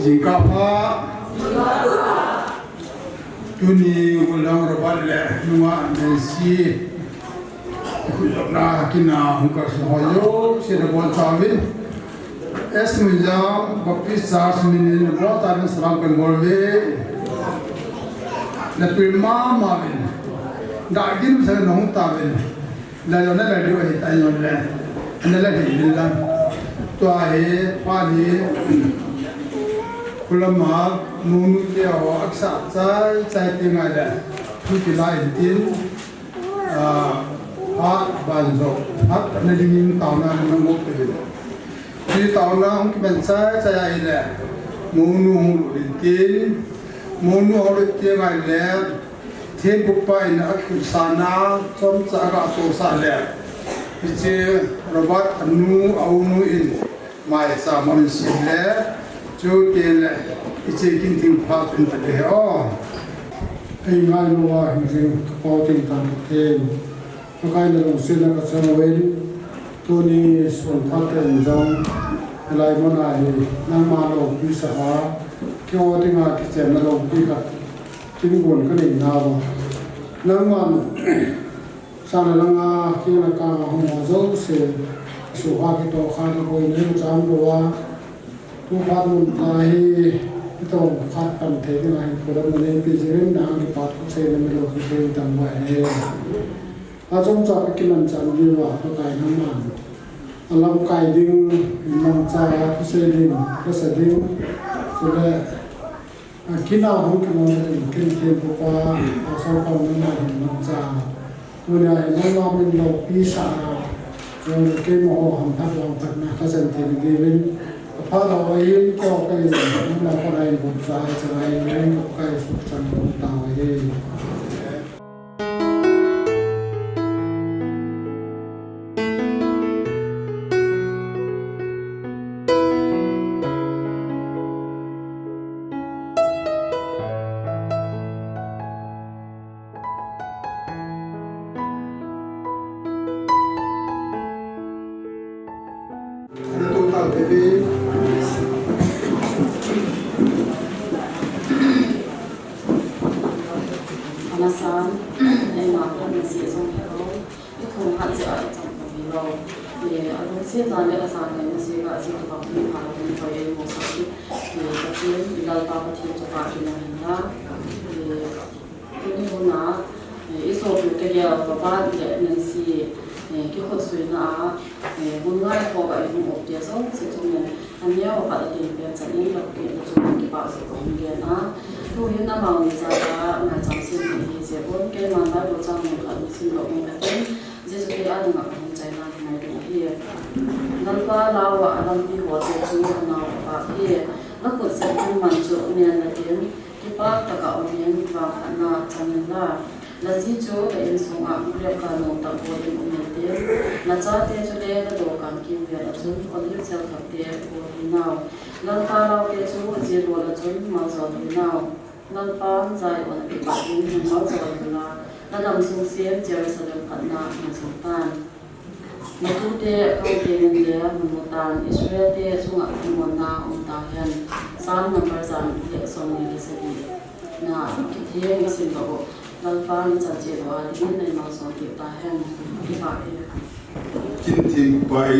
Jikapa Tuni ulang robale nunga nasi na kina hungka soyo sida bon tawin es Munjang baptis charge minin bota ni salam pengolwe na pilma mawin dagin sa nong tawin la yona la dio hitayon le anala hilan to ahe pani kulama nunu leo aksa chai tingada tukila intin banzo hat nadingin tauna namok te di tauna ung bensa chai ile nunu intin nunu hol tinga le the pupa in akusana chom chaga to sa le ichi robot anu aunu in mai sa mon sile chú tiền là chỉ kinh tinh phá chuẩn thật đấy ó anh ngay lúc đó hình dung phá tinh thần thêm cho cái này cũng xin là các cháu bên tôi đi xuống phát triển trong lại món này năng mà đầu quý xã kêu tiếng Nga cái chém là đầu quý cả chính buồn cái đỉnh nào năng mà sang là năng kia là cả không có dấu sẽ số hoa cái tổ khai nó hồi nên chạm đồ tu phát một tai itu phát pan thế cái này của mình nên bây giờ đang đi phát cũng sẽ làm được cái tầm vậy này ở trong trò cái mình chọn như vậy có cái nắm màn làm cái đinh mong cha có sẽ đinh rồi khi nào không thì mình kinh nghiệm qua ở sau phòng nó là mong cha người này nó mình đầu pi sa rồi cái mỏ hầm thắt lòng thật là cái dân thì mình đi phá đầu ấy cho cái những là con này một dài những cái sụt chân một tàu ấy Alasan ay makan nasi esok hero itu hati ada campur hero ye ada sih tanya alasan nasi kat sini tu kami makan ni kaya mosaki ye tapi ilal apa sih coba kita hina ye ini guna esok kita dia bawa dia nasi kita khusus na bunga kau kaya mau dia so sesuatu hanya waktu kita jadi waktu itu cuma kita sesuatu dia na tu hiện nay bảo người già ngày chẳng xin thì sẽ vốn cái mà đã được trong một lần xin lỗi mình phải tính chỉ số cái ăn mặc không chạy nào này đủ hier lần qua lao và lần đi hóa sẽ chú nào và hier nó cũng sẽ không mạnh chỗ miền là tiếng cái bác tất cả miền và khả năng cho nên là chỉ chỗ để em sống ở cái cả nông tập của em miền tiếng là cha tiền cho nên là đồ càng kim việt là chúng con biết theo tập tiền của thế nào lần qua lao cái chỗ chỉ đồ là chúng mà giờ thế nào lần pan dài ở cái bãi biển nó rồi là làm sung xiêm chơi sờ đường khẩn na mà sung tan một chút thế không tiền nên để một tan Israel thế sung ở một na ông ta hiện san number san để xong như thế gì na cái thế cái xin bảo lần pan chân chế đó thì này nó xong thì ta hiện cái bãi kinh thiên bãi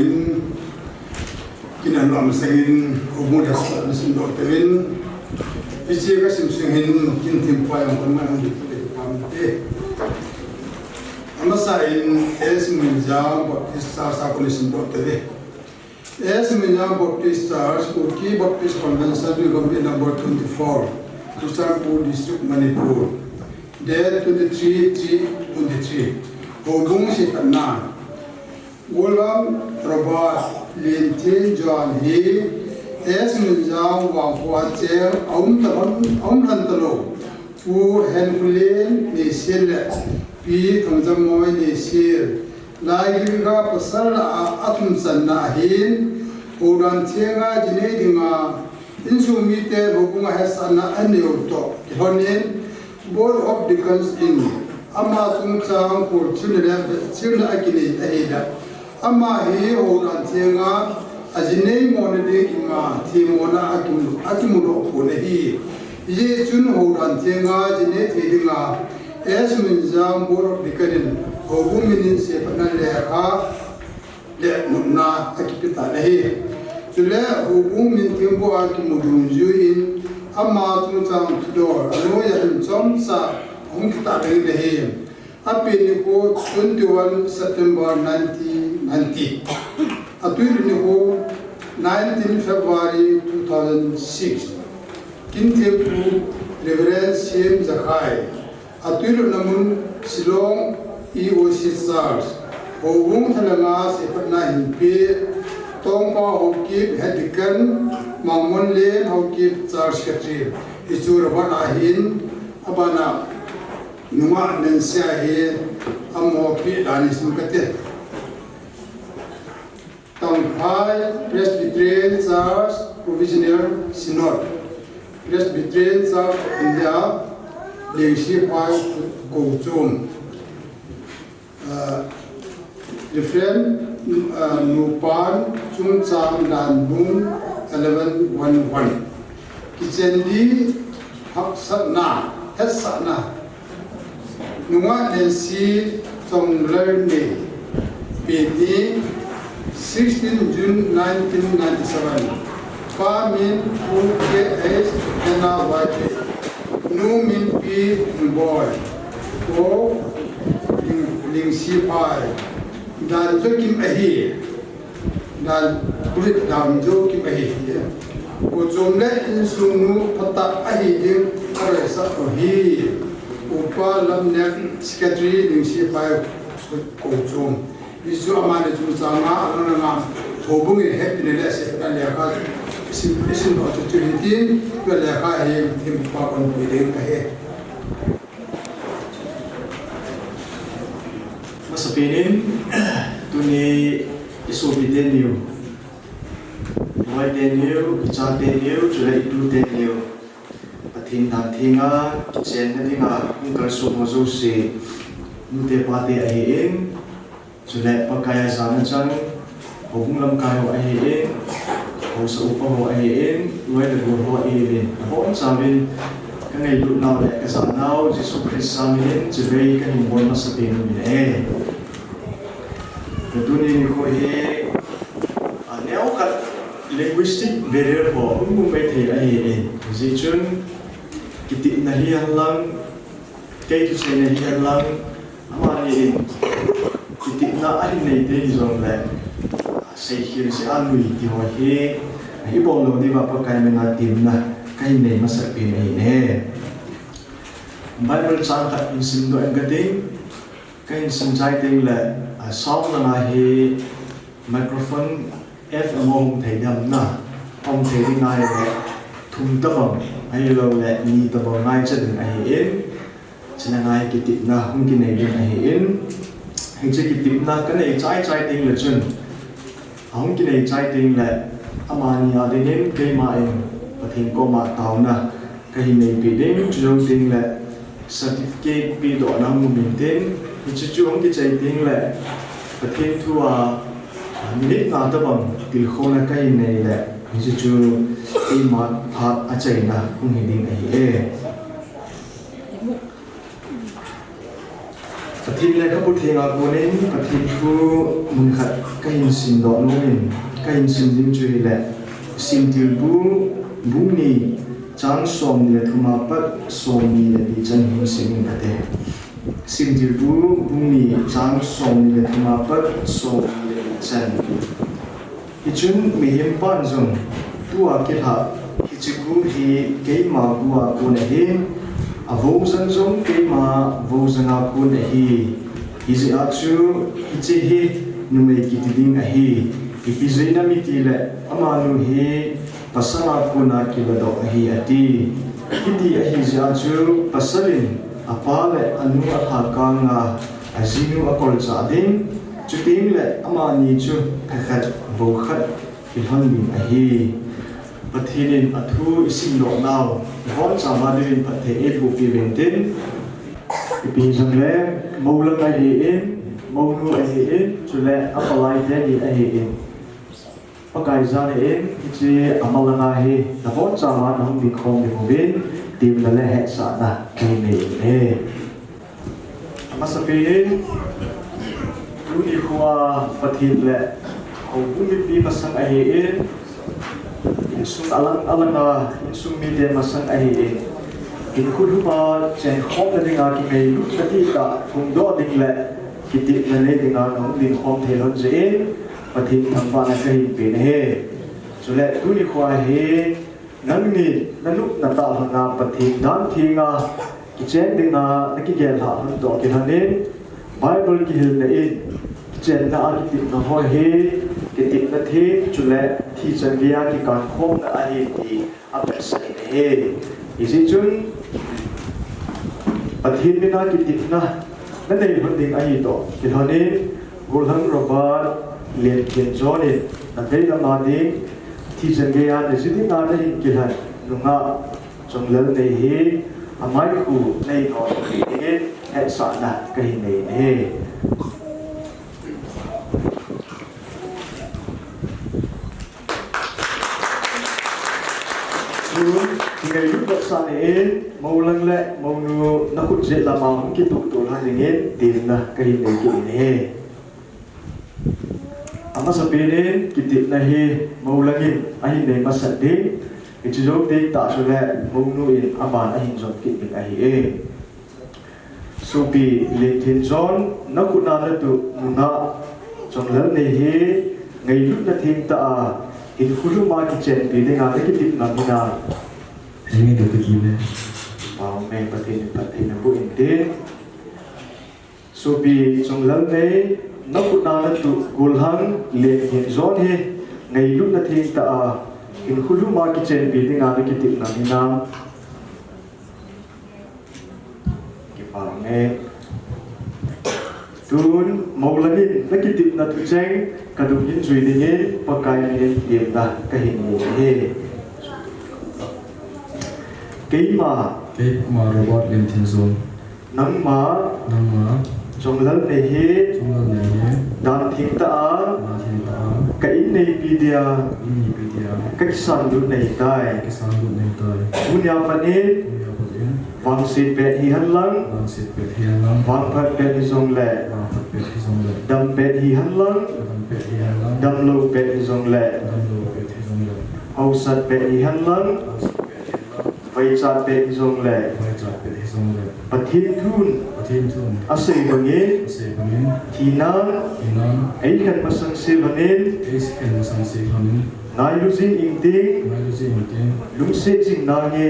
kinh anh làm sinh ông muốn đặt sinh đồ tên ichi ka simsing hin kin tim pa yang kan man di pamte amasa in es Munjang baptista sa kolesin dotere es Munjang baptista Urki Baptist Convention Republic number 24 Kusarpur district Manipur date 23/3/23 hobung si tanna wolam robat lintin John hi es Munjang wang kuacer om lantalo u henfulen ni sil pi thamjamoi ni sil lai ga pasal athum sanna hin udan chenga jine dinga insumi te rogunga hasana aneu to honen board of deacons in ama sungchang kur chilna akini ahida ama hi udan chenga ajine monade ima thimona akimudo phonehi ye chun horan thenga jine thedinga es Munjang bor dikarin hobu minin se panan lekha le nunna akipita lehi chule hobu min thimbo akimudun juin ama tu chang tudor alo ya chom sa hungkita lehi apeni ko 21 September 1990 atui ko 19 February 2006 kinthepu Reverend Sim Zakai atui namun Silong EOC Church hobung thalanga sepatna himpe tongpa hokip hedikan mangmon len hokip church secretary isur bana hin abana numa nensia he amo pi dani sumkate Tanghai Presbyterian Church Provisional Synod Presbyterian Church of India Lengsi Pai Gouchum Different Nupan Chung Chang Dan Bung 1111 Kichendi Haksana Hesana Nunga Nensi Tong Lerne Pini 16 June 1997 Pa Min Pu K.S. Hena Waipe Nu Min Pi Boy O Ling Si Pai Dan Jo Kim Ahi Dan Kulit Dam Jo Kim Ahi O Jomle Insunu Pata Ahi Ding Aresa Ohi Upa Lam Nek Secretary Ling Si Pai Ko Jom Isu amane chusanga ananga thobungi hepine le se ta le ka isin opportunity to le ka he him pa kon pide ka he masapinin tuni isu bideniu wai deniu cha deniu chulai tu deniu pathin dan thinga chen na dinga ungkar su mozu si mute pate ahin Sudah pakai zaman cang, hubung lam kayu ahin, hausa upa ho ahin, luai degur ho ahin. Hon samin kan hidup nau le kesanau Yesus Kristus samin cebai kan himbon masa penu ni. Keduni ni ko he, aneu kat linguistic barrier ho, hubung bete ahin. Zicun kita nahian lang, kaya tu saya nahian lang, amani Titik na ahin na ite izong le sehir si anui di hohe ibolo di bapa kai menatim na kai ne masak pini ne Bible cangkat insim do engading kai insim jai ting le sound na he microphone f among thai dam na ong thai ding ai le thum tabang ai lo le ni tabang ngai chading ai in china ngai kitik na hung kinai din ai in hình chế kịp tìm na cái này trái tiếng là chân, không cái này trái tiếng là amani ở đây nên cái mai và thêm có mặt tàu na cái hình này bị đến chung tiếng là certificate bị đỏ năm một mình tên hình chế chung cái trái tiếng là và thêm thua nít na tập bằng từ khâu là cái hình này là hình chế chung cái mặt hạt ở trái na không hình định ấy Patin le kaput hinga kunin patin ku mungkat kain sim do nuin kain sim dim chui le sim til bu buni chang som le thuma pat som ni le di chan hin sim ngate sim til bu buni chang som le thuma pat som ni le di chan ichun mi him pan zong tua ke ha hichigu hi ke ma bua ku ne hin vô dân giống cái mà vô dân nào cũng để hi gì ác chú chỉ hi nụ mày kỹ tính à hi cái gì nằm đi lệ ama nụ hi pasal aku nak kita dok hi ati hindi hi gì ác chú pasalin apa lệ anu athakang azinu akol sadin chú tiếng lệ ama ni chú khát vô khát cái thân mình à hi Pathinin athu isim lo now hon samadin pathe e bu ki bentin ipi jangle maulang ai in maunu ai in chule apalai te di ai in ประกายจานเองที่อามาลังอาเฮแต่พอจามาน้องดิคงดิคงบินทีมนั่นแหละเหตุสารนะแค่นี้เองมาสปีนรู้ดีกว่าปฏิบัติแหละเขาบุญมีมาสังไอเองอินสุงอลังอาอินสุงมีเดียมาสังไอเองกินคุณรู้มาเจนข้อมในงานกินไงรู้ที่กะคงโดดดิ่งแหละกิตินั่นเลยงานน้องดินข้อมเทลอนเจนปฏิบัติทางฟ้าในกระหินเป็นเฮสุดแล้วรู้ดีกว่าเฮนั่นนี่นั่นลุกนั่นตาหงาปฏิบัติด้านที่งากิจเจนดิ่งงานักกิจเกลหาหันตัวกินหันนี้ไบเบิลกิฮิลเนี่ยเจนน่ากิตินั่นหอยเฮกิตินั่นเทจุดแล้วที่จันเวียกิการข้อมนั่นไอที่อัปเดตใส่เฮอีสิจุนปฏิบัตินากิตินะนั่นในคนดิ่งไอตัวกินหันนี้กุลหังรบาร์เลียนเขียนโจนี่นั่นเป็นมาดิ่งที่จันเวียในสิ่งที่นาได้กินหันนุ่งอ่ะจงเลิกในเฮอาไม่กูในหน่อยเองแค่สารนะก็เห็นในเฮที่ไงรู้ว่าสารเองมองลังเละมองนูนักขุดเจลามาของกิตุตัวหาอย่างเงี้ยตีนนะก็เห็นในกินเฮอามาสเปนกิตินะเฮมองลังอินอาหินในมาสัตย์ itu jauh dari tak sulit mengunuhi aman ahin zon kita ahi supi letin zon nak kunala tu muna zon lel nehi ngayu na tim ta in fulu ma ki chen pi dengan lagi tip na mina ini tu kini mau main patin bu inte supi zon lel nehi nak kunala tu gulhang letin zon he ngayu na tim ta in hulu ma ki chen pi ding ave ki tip na mina ki parne tun maulanin na ki tip na tu cheng ka du yin zui ding e pakai ni dim da ka hin ni he ke ma robot lim thin zone nang ma trong lal ne he dan thing ta ka in nei pi dia cách sản xuất này tai dunia pani vang sit pet hi han lang vang phat pet hi zong le dam pet hi han lang dam lo pet hi zong le hau sat pet hi han lang vai chat pet hi zong le pathin thun asei bangin thinan ai kan masang silonin nai lu jing ing ting lung se jing na nge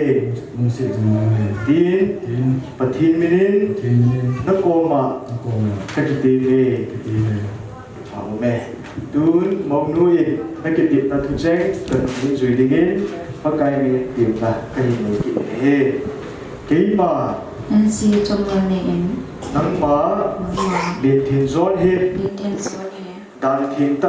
tin pathin minin na koma ka ki ti ne au me tun mong nu in na ki tip na tu cheng kan ni zui ding in pa kai mi tim ta ka hi ne ki he ke ma Ahsi trong lần này em nang ma le thin zon he đi theo số này dan thin ta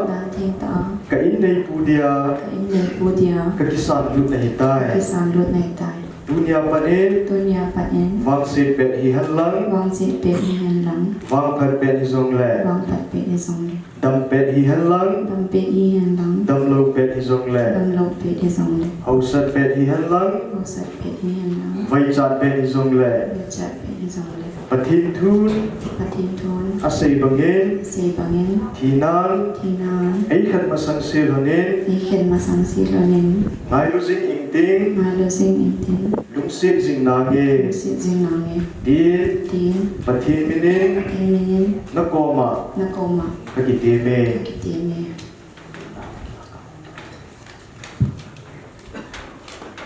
đang thiên ta ka in nei pu dia cái này bùa dia ka kisan lut na hi tai cái sản luật này tại dunia panen dunia phát en wang sit pet hi han lang vang sẽ bị hình lắm wang phat pet hi zong le vang phát bị cái dòng này dam pet hi han lang đâm bị hình lắm dam lo pet hi zong le đâm lộc bị cái dòng này hau sat pet hi han lang hậu sát bị hình lắm vai chat pet hi zong le bị chặt bị cái dòng này pathin thun phát thiên thôn asei bangin sẽ bằng en thinan thì nào ai khat ma sang sil hanin đi khen mà sang xí rồi nên ngai lu jing ing ting mà lưu sinh in tin lung sit jing na nge sẽ dừng nào nghe din tin pathin minin thì nên na koma nó còn mà ka ki te me cái tiền này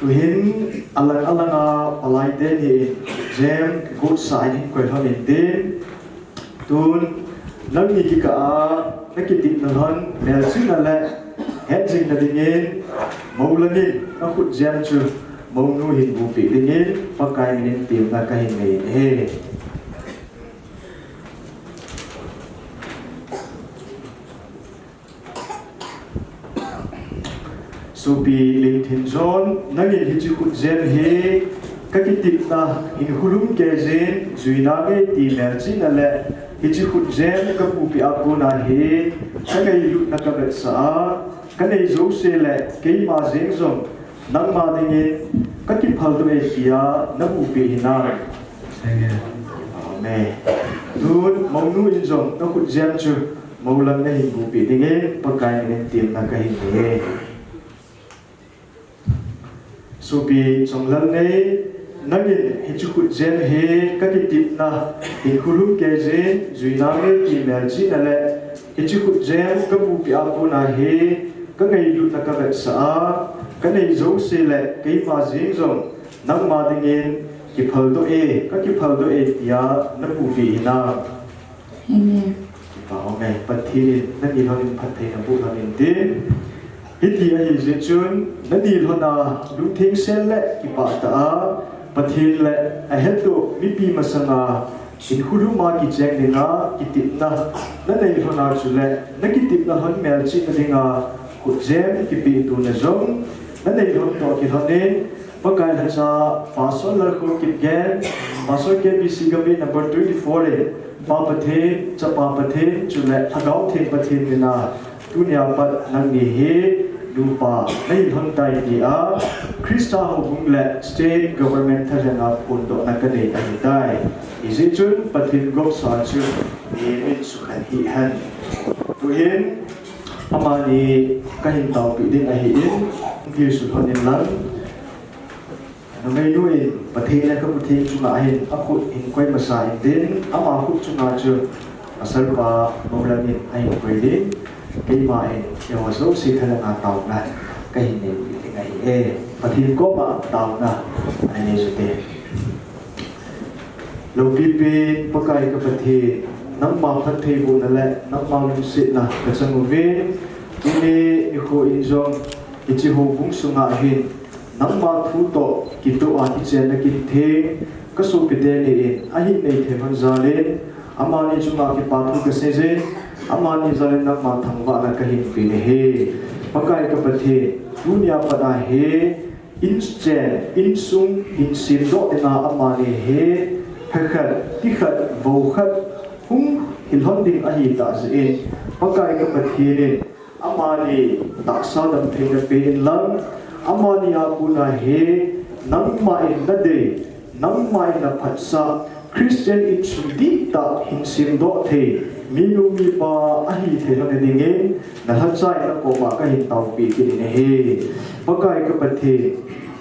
tu hin alanga palai te ni jam good side hin koi thon in tin tun nang ni ki ka na ki tip na hon mel sin na le het jing na dingin maulanin na khut jam chu mau nu hin bu pi dingin pakai min tim na ka hin nei he supi LinkedIn zone nangin hi chu khut jam he ka ki tip na in hulum ke zen zuina ge ti mel chin na le hichi khut jem ka pu pi apu na he ka nei lu na ka bet sa ka nei zo se le ke ma jeng zom nang ma ding in ka ki phal do e kia na pu pi na Amen. amen nun mau nu in zom na khut jem chu mau lang na hin pu pi ding in pa kai ne tim na ka hin ne so pi chong lan nei nangin hichu khut jem he ka ki tip na hin khulum ke je zuina me ki mel chi na le hichu khut jem ka pu pi apu na he ka ngai lu na ka vet sa ka nei zo se le ke ma jing zong nang ma ding in ki phal do e ka ki phal do e ya na pu pi na Amen. ba o me pathi na ni lo in phathei na bu na in tin hiti a hi je chun na di lo na lu thing sel le ki pa ta pathin le a hetu mi pi masanga in hulu ma ki cheng dinga ki tip na na nei lo na chu le na ki tip na hon mel chi na dinga ku jem ki pi tu na zong na nei lo to ki hone pakai la sa pasol la ko ki gen pasol ke bi si gabi number 24 le pa pathe cha pa pathe chu le thagau the pathin na dunia pat nang ni he lupa nei hon tai ni a krista ho bung le state government tha na pun do na ka nei ani dai is it chun pathin gop sa chu ni min su khan hi han tu hin amani ka hin tau pi ding a hi in ki su hon in lang no mai lui pathin la ka pathin chu ma hin a khut in koi ma sa in din ama khut chu na chu asal pa mawlanin ai koi din cái mà em số si thay là tàu này cái hình này cái này và thì có mà tàu nè anh ấy sẽ tiền lâu pipi pakai cái phần thì nắm mau phần thì buồn là nắm mau những sự nè cái sang một bên ini ikhô in zong ichi ho bung sunga hin nắm mau thu to kitu anh chen na kin the cái số cái tiền này anh này thêm hơn giờ lên amani chuma cái pathu cái se amani zalen nak ma thangwa na kahin pi ne he pakai ka pathe dunia pada he in sung in sim do na amani he hakhat tikhat vo khat hung hil hon ding a hi ta ze pakai ka pathe ne amani taksa dam thing pe in lang amani a puna he nang ma in na de nang ma in na phatsa Christian in chudi ta hin sim do the minu mi pa ahi the na dinge na hachai na ko ma ka hin tau pi ki ne he pakai ka pathe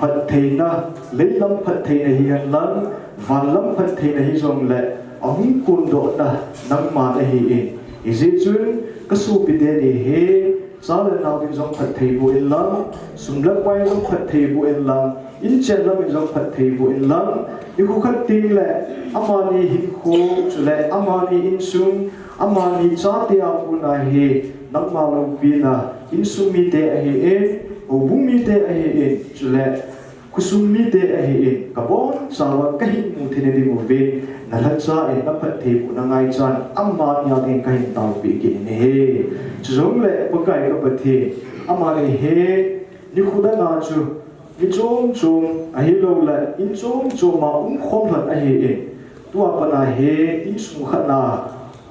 phat the na leilam phat the na hi an lang van lam phat the na hi zong le ong kun do na nang ma na hi is it chun ka su pi de ni he sa le na bin zong phat the bu in lang sum la pai zong phat the bu in lang in chen lam in zong phat the bu in lang iku khat ting le amani hin kho chule amani in sum amani chate apuna he nakma lo pina in sum mi te a he obung mi te a he chule kusum mi te a he kabon sawa ka hin mu thine di mu ve na la cha e na phat the ku na ngai chan amma nya den ka hin taw pi ki ne he chong le pakai ka pathe amani he ni khuda na chu ni chom a hi lo la in chom ma khom phat a he tua pana he in sum khana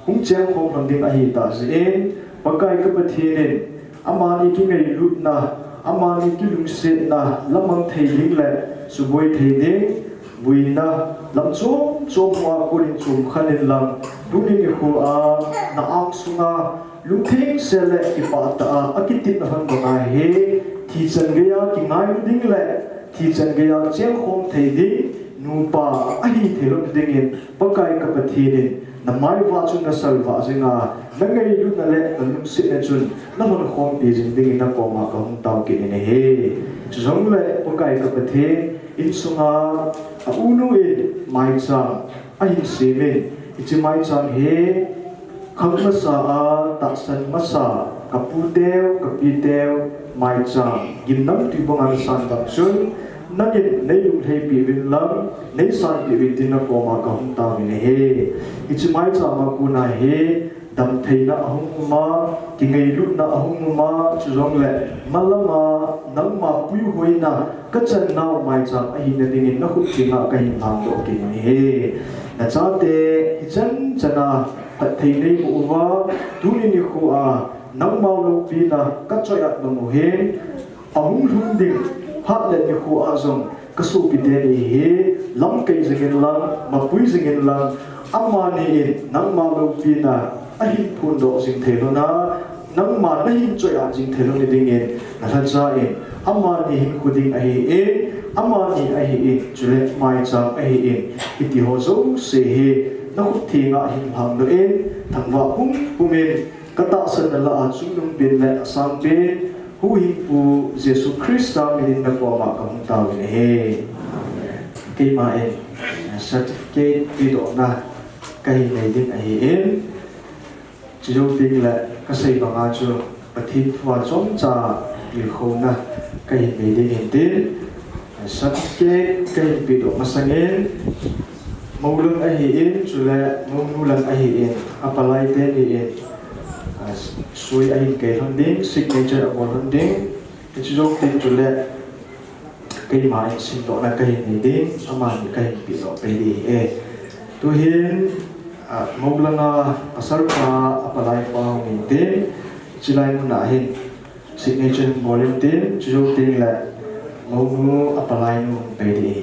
hung chang khom phang ding a hi ta zen pakai ka pathe ne amani ki ngai lut na amani ki lung se na lamang thei ling le suboi thei de buina lam chom wa ko rin chum khanin lam dunin ni khu a na ang sunga lung thing se le ki pa ta akitit na han ba he thi chan ge ya ki ngai ding le thi chan ge ya cheng khom thei ding nu pa a hi thelo ding in pakai ka pathe ne na mai wa chun na salwa zinga na ngai lu na le na lung sit na chun na mon khom pi jing ding na ko ma ka hung taw ki ne he chong le pakai ka pathe in sunga a unu e mai cha a hin se me ichi mai cha he kham sa a ta san ma sa ka pu teo ka pi teo mai cha gim nam ti bong an san da chun nangin nei lu thei pi vin lam nei san pi vin tin na ko ma ka hum ta ne he ichi mai cha ma ku na he đam thấy na hông ma ki ngei lu na hông ma chu rong le malama nang ma pui hoi na ka chan nau mai chang a hi na ding in na khut ki nga ka hin phang do ki ni he na cha te chan chana thei nei mu wa tu ni ni khu a nang mau lo pi na ka choi at no he ahung lung ding phat le ni khu a zong ka su pi de ni he lam kai zingen lang ma pui zingen lang amma ni in nang mau lo pi na a hi phun do sing the lo na nang ma na hin choi a jing the lo ni ding in na than cha in amma ni hin khu ding a hi e amma ni a hi e chule mai cha a hi e iti ho zo se he na khu thi nga hin hang do in thang wa pumen kata san la a chung lung bin le sang bin hu hi pu Jesus Christa min na ko ma ka hung ta ni he ke ma e certificate pi do na kai nei ding a hi en chỉ dấu tin là các xây bằng áo cho và thịt và giống trà bị khô na cái bị đi hiện tiến sắp kế cái bị độ mà sang yên màu lưng ai hiện chủ là màu lưng ai hiện apply tên hiện suy ai cái hơn đến signature của hơn đến cái chỉ dấu tin chủ là cái máy sinh độ là cái này đến mà cái bị độ bị đi tôi hiện mong langa asar pa apply pa min tin chilai mun na hin signature volume tin chu tin la mong apply nu pe di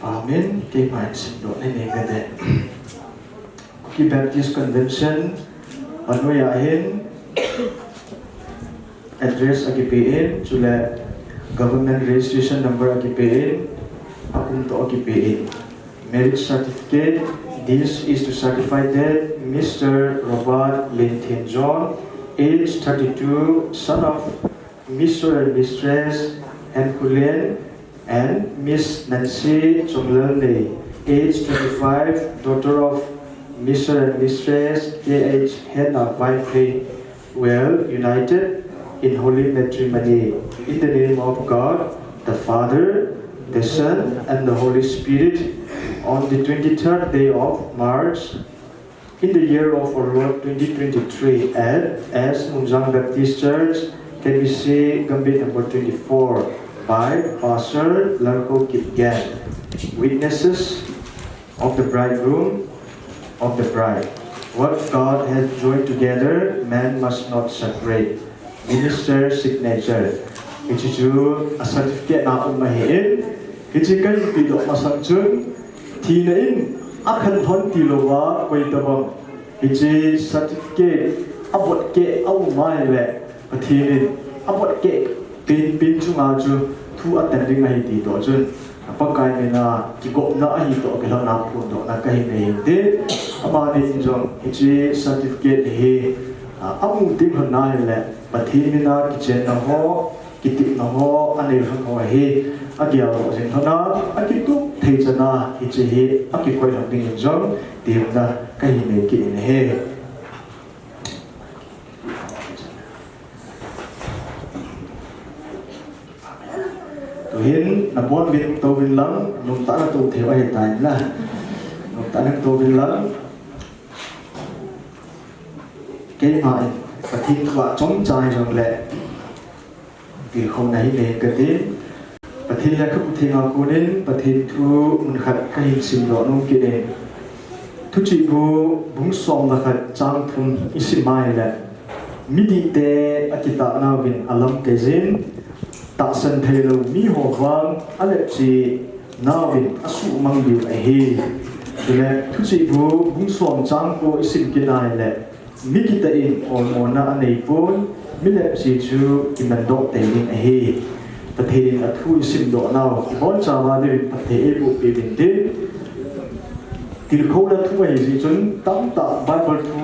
Amen. Cái mãi sinh độ này này cái đấy. Cái Baptist Convention ở nơi ở hen address ở cái PN chủ là government registration number ở cái PN akun to ở cái PN marriage certificate. This is to certify that Mr. Robert Linton John, age 32, son of Mr. and Mistress Henkulen and Miss Nancy Chonglerne, age 25, daughter of Mr. and Mistress K.H. Hannah Vinepay, well united in holy matrimony, in the name of God, the Father, the Son, and the Holy Spirit, on the 23rd day of March, in the year of our Lord 2023, as Munjang Baptist Church, KBC Gambit number 24, by Pastor Larko Kipgan, witnesses of the bridegroom, of the bride. What God has joined together, man must not separate. Minister signature. Ichichu a certificate na mahin. Ichikai pidok masangchun. Tinain akan thon tilowa kwaitabam. Ichi certificate abot ke au mai le. Pathinin abot ke pin chunga chu thu attending na hi to chun apakai me na ki go na hi to ke na phun do na kai nei de ama ni jong hi certificate hi amu tim han na le pathi na ki chen na ho ki ti na ho ani ran ho hi agia ro jin thona akitu thei chana hi akikoi ram ding jong tim na kai nei ki ne he hiện là bốn viên tô viên lắm nông ta là tô thiếu hiện tại là nông ta là tô viên lắm cái mãi và thiên vợ chống trai rằng lệ vì không nấy về cái tiếng và thiên là không thiên nào cố đến và thiên thu mình khát cái hình sinh đó nông kia đến thu chỉ vô búng xóm là khát trang thun isi mai là midi te akita na vin alam cái zin ta san thầy lâu mi hồ vang alepsi navin asu mang điều ai hi le thu chi bu bung som chang ko isim kinai le mi kita in on na anei pon mi lepsi chu iman do te ling ai hi pathin a thu isim do naw bon chawa de pathe e bu pe bin de til kho la thu ai ji chun tam ta bible thu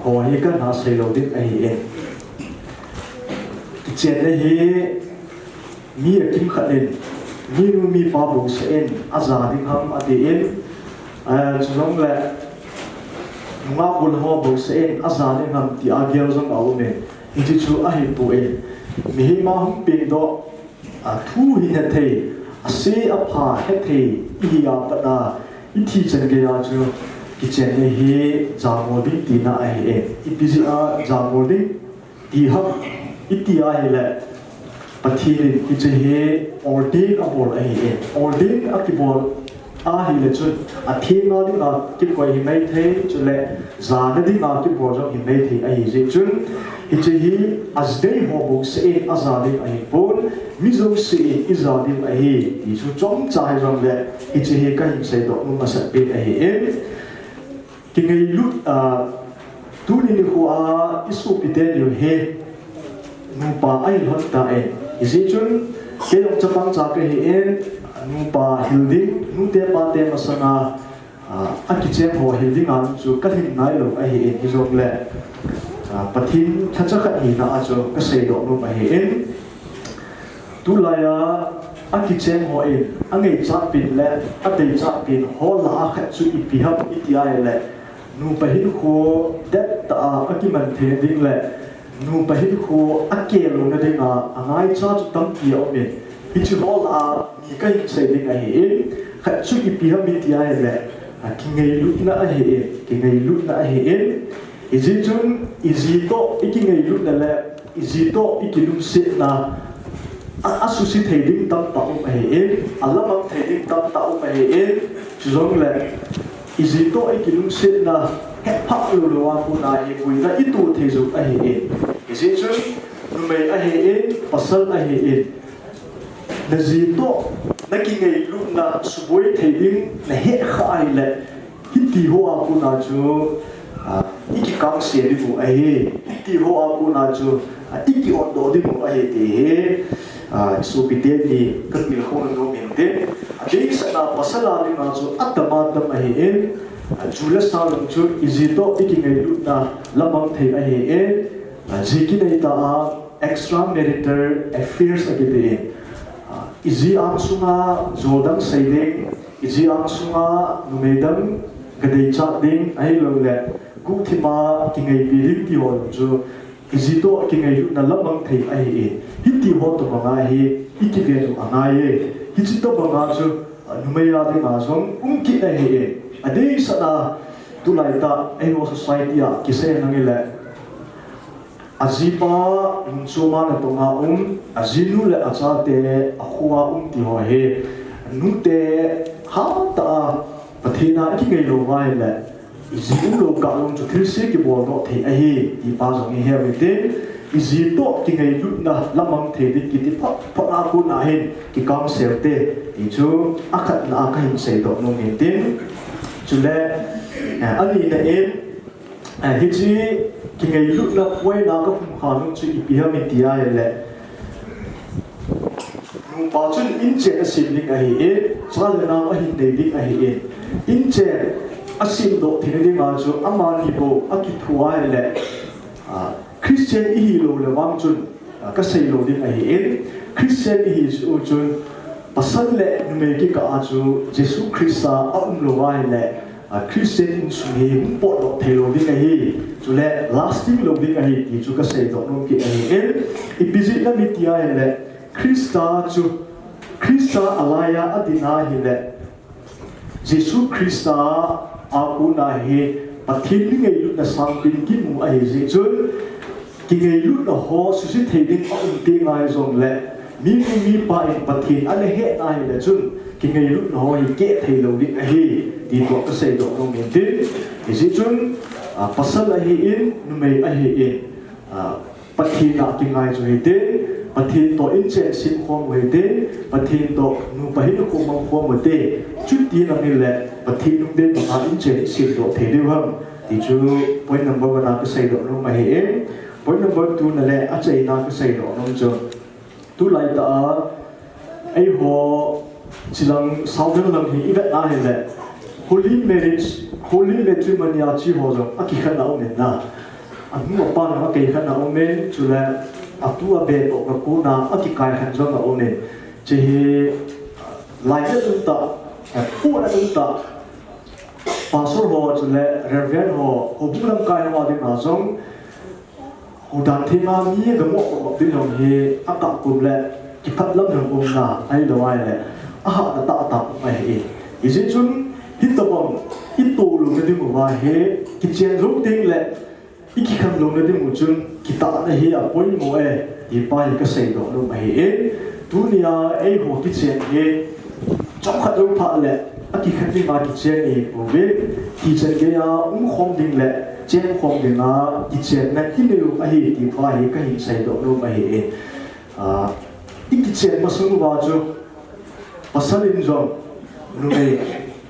ho hi kan ha sei lo dik ai hi chen le hi mi kim khanin mi nu mi pa bu sen aza ding ham ati in chulong le nga bul ho bu sen aza ding ham ti agel jong au me ichi chu a hi pu e mi hi ma hum ping do thu hi na thei ase a pha he thei i ya pa da i thi chen ge ya chu ki chen ne hi jamol ding ti na a he i pi a jamol ding ti ha i ti a he le pathirin ki che he ordin a bol a he ordin a ki bol a hi le chu a thi na ding a ki ko hi mai thei chu le za na ding a ki bol jo hi mai thei a hi je chun hi che hi as dei ho bo se a za ding a hi bol mi zo se i za ding a hi i chu chom chai rong le hi che hi ka hi se do nu ma sa pe a hi ki ngai lu tu ni ho a isu pi te ni he nu pa ai hot ta e isi chun ke dok chapang cha ke hi en nu pa hilding nu te pa te masana a ki chen ho hilding an chu ka hin nai lo a hi en hi jong le pathin thacha khat hi na a chu ka sei do nu ma hi en tu la ya a ki chen ho en angai cha pin le a te cha pin ho la khat chu i pi hap i ti ai le nu pa hin kho dat ta a ki man the ding le nu pa hin kho a ke lo na ding a angai cha chu tam pi o me hi chu ho la mi ka hi sei ding a hi khat chu i pi hap i ti ai le ki ngai lu na a hi ki ngai lu na a hi izitun izito iki ngai lu na le izito iki lu se na asusi theding tam ta o he alamang theding tam ta o he chuzong le izito iki lu se na he phak lu lo wa ku na e pui na itu theju a he izitun nu mai a he pasal a he na zito na ki ngai lu na suboi theding na he khai le hiti ho a ku na chu iki kang se ri bu a he hiti ho a ku na chu iki on do di mu a he te su pi te ni kan mil khon no min te dei sa na pasala ni na chu atama dam a he jula sa long chu izito iki ngai lu na lamang thei a he jiki nei ta extramarital affairs a ke te izi ang sunga zodang saiding izi ang sunga numedang gadai cha ding ai lo le gu thima ki ngai pi ring ti hon chu izi to ki ngai lu na lamang thei ai hi ti ho to ma hi iki ve nu angai hi chi to ba chu numaya de ma song ki na hi adei sa na tu lai ta ai ho society a ki se na le azipa chuma na to nga azinu le acha te akhua ti ho he nu te ha ta pathina ki ngai lo vai le izi lo ka long chu thil se ki bo no the a hi ti pa jong he we te izi to ki ngai lu na lamang the di ki ti pha a ku na hin ki kam se te ti chu akhat na ka hin se do no mi tin chu le ani na e hi chi ki ngai lu na poi na ka phum kha no chu i pi ha mi ti a le nu pa chun in che asim ning a hi chal na a hin dei dik a hi in che asim do thine ding a chu amani bo aki thuwa le christian i lo le wang chun ka sei lo ding a hi christian i chu chun pasal le nu me ki ka a chu jesu christa a lo wa le christian in su he po do thelo ding a hi chu le lasting lo ding a hi ti chu ka sei do no ki a hi i bizit na mi ti a le Krista alaya adina hi le Jesu Krista akuna he pathin ngai lu na sampin ki mu a hi je chun ki ngai lu na ho su si theding a te ngai zong le mi pa in pathin ale he na hi le chun ki ngai lu na ho hi ke thei lo dik a hi ti to ka sei do no min tin ji chun pasal a hi in nu mai a hi in pathin na ki ngai zo hi te pathin to in che sim khom we te pathin to nu pa hin ko mang khom we te chu ti na ni le pathin nu de ma in che sim do the de ham ti chu point number 1 na ka sai do no ma he point number 2 na le a chai na ka sai do no chu tu lai ta ai ho chilang southern lam hi ivet na he le holy marriage holy matrimony a chi ho zo a ki khan na o men na a nu pa na ka khan na o men chu le tua be to ka ku na akikai khan zo ga one che lai na tu ta pu na tu ta pastor ho chule reverend ho bulam kai wa de na zong ho dan the ma mi ga mo ko bi long he aka ku le ki phat lam ram ong na ai lo ai le a ha ta ta mai he is it chun hit to bom hit to lu na di mo wa he ki chen lu ting le iki kham lu na di mo chun ki ta na he a poi mo e di pa ka sei do lu mai he dunia e ho ki chen he chong khat lu pha le aki khat ni ma ki chen e o ve ki chen ge ya khom ding le chen khom ding a ki chen na ki lu a hi ti pa hi ka hi sei do lu mai he iki chen ma sung wa jo pasalin jo nu me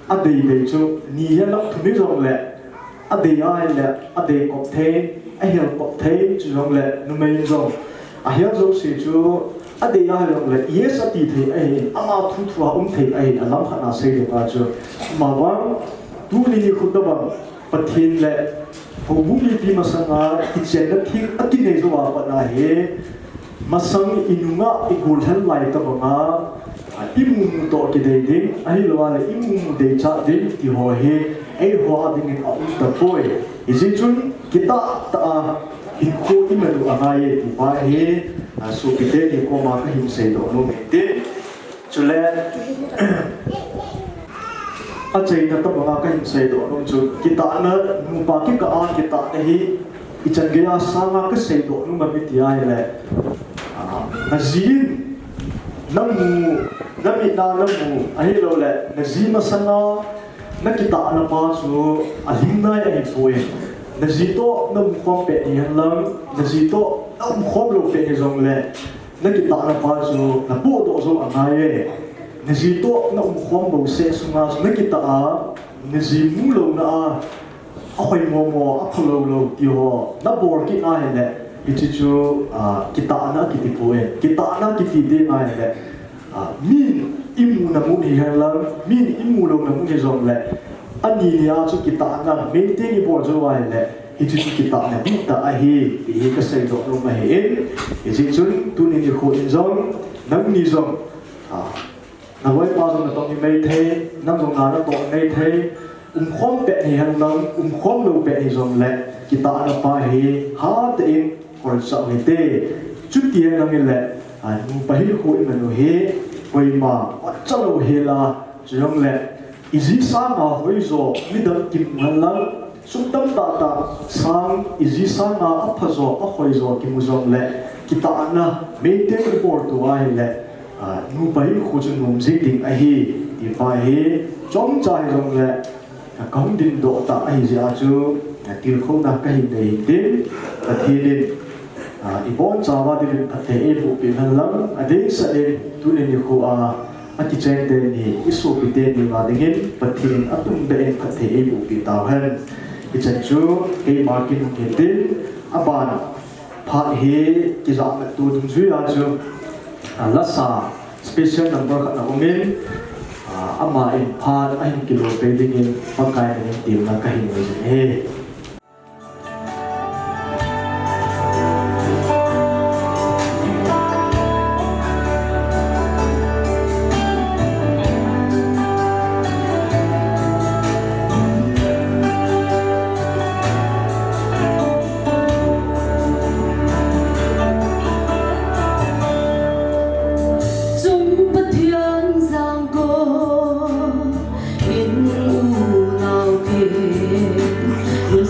adei be jo ni ya lok thumi jo le adei ai le adei kop the a hel kop the ju jo le nu me jo a hel jo se jo adei ai jo le yes ati the ai ama thu thua the ai alam khana se de ba jo ma wa tu ni ni khu da ba pathin le ho bu ni pi ma sanga ki chen na thik ati nei jo wa pa na he masang inunga igul hel lai ta ba imu to ki dei ding ai lo wala imu de cha de ti ho he ai ho a ding a ta poi isi chun kita ta in ko imelu angai ti pa he su ki de ni ko ma ka him se do no me te chule a chei na ta ba ka him se do no chu kita na nu pa ki ka a kita ne hi i chan ge a sa ma ka se do no ma mi ti ai le nazin namu nami na namu ai lo le nazima sana na kita na pa chu alim na ai foi nazito nam khom pe ni halang nazito nam khom lo pe ni jong le na kita na pa chu na po do zo angai nazito nam khom bo se sunga na kita a nazimu lo na a khoi mo mo a phlo lo ti ho na bor ki a hele ichichu kita ana kiti poe kita ana kiti de na hele min imu na mu ni halang min imu lo na mu ni jong le ani ni a chu kita ana maintain ni bor jo wa hele ichichu kita na bi ta a hi bi ka sei do lo ma he ichichu tu ni ni kho in jong nang ni jong na wai pa jong na to ni mai the nang jong na to mai the khom pe ni halang khom lo pe ni jong le kita ana pa hi ha te in or sa ni te chu ti na mi le nu pa hi ko i manu he koi ma chalo he la jong le izi sa na hoi zo mi dam kim ngalang sum tam ta ta sang izi sa na a pha zo a hoi zo ki mu jong le kita ana me te report to wa le nu pa hi ko chu nom ji ding a hi ti pa he chong chai jong le kaung din do ta ai ja chu til kho na ka hi dei tin a thi din ibon chawa din the e bu pi han lam ade sa e tu ne ni ko a ki chen de ni isu pi de ni ma dingin pathin atum de en the e bu pi ta han ki chen chu e market ke din aban pha he ki za ma tu dum ju ya chu la sa special number ka na umin ama in pha a hin kilo pe dingin pakai ni tim na ka hin he Hãy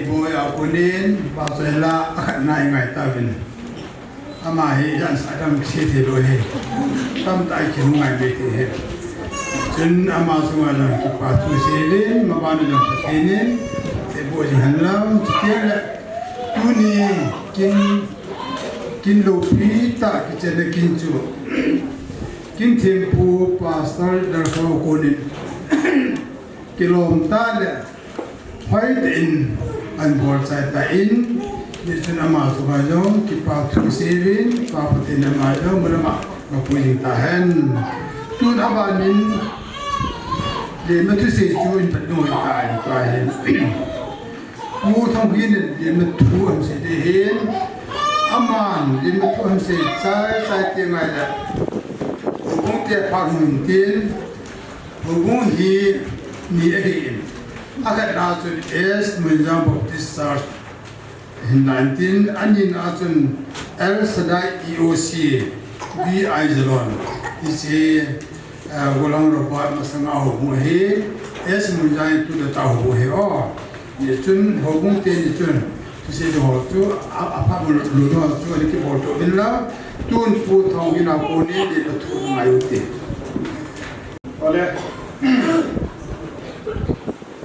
boy akunin pasela nai ngai ta bin ama hi jan sadam si the lo he tam tai ki ngai be the he jin ama sunga la ki pa tu se le ma ba ni la te ne te bo ji han la te le tu ni kin lo pi ta ki che le kin chu kin them pu pastor dar ko ko ni kilom ta le white in and board side ta in Yesun ama sunga jong ki pa tu sevin pa putin ama jong mana ma puing tahan tun abanin le matu se chu in pat noi ta ta hen mu thong bin le matu am se de hen aman le matu am se sai te ngai la bung te pa mun tin bung hi ni a hin akat na chu es Munjang Baptist Church in 19 anin achun El Sadai EOC BI Zalon isi golang robot masanga ho he es Munjang tu da ta ho he o ye chun ho bung te ni chun tu se ho tu apa lu lu tu ni ki bo to bin la tun pu thong gi na ko ni de tu mai u te ole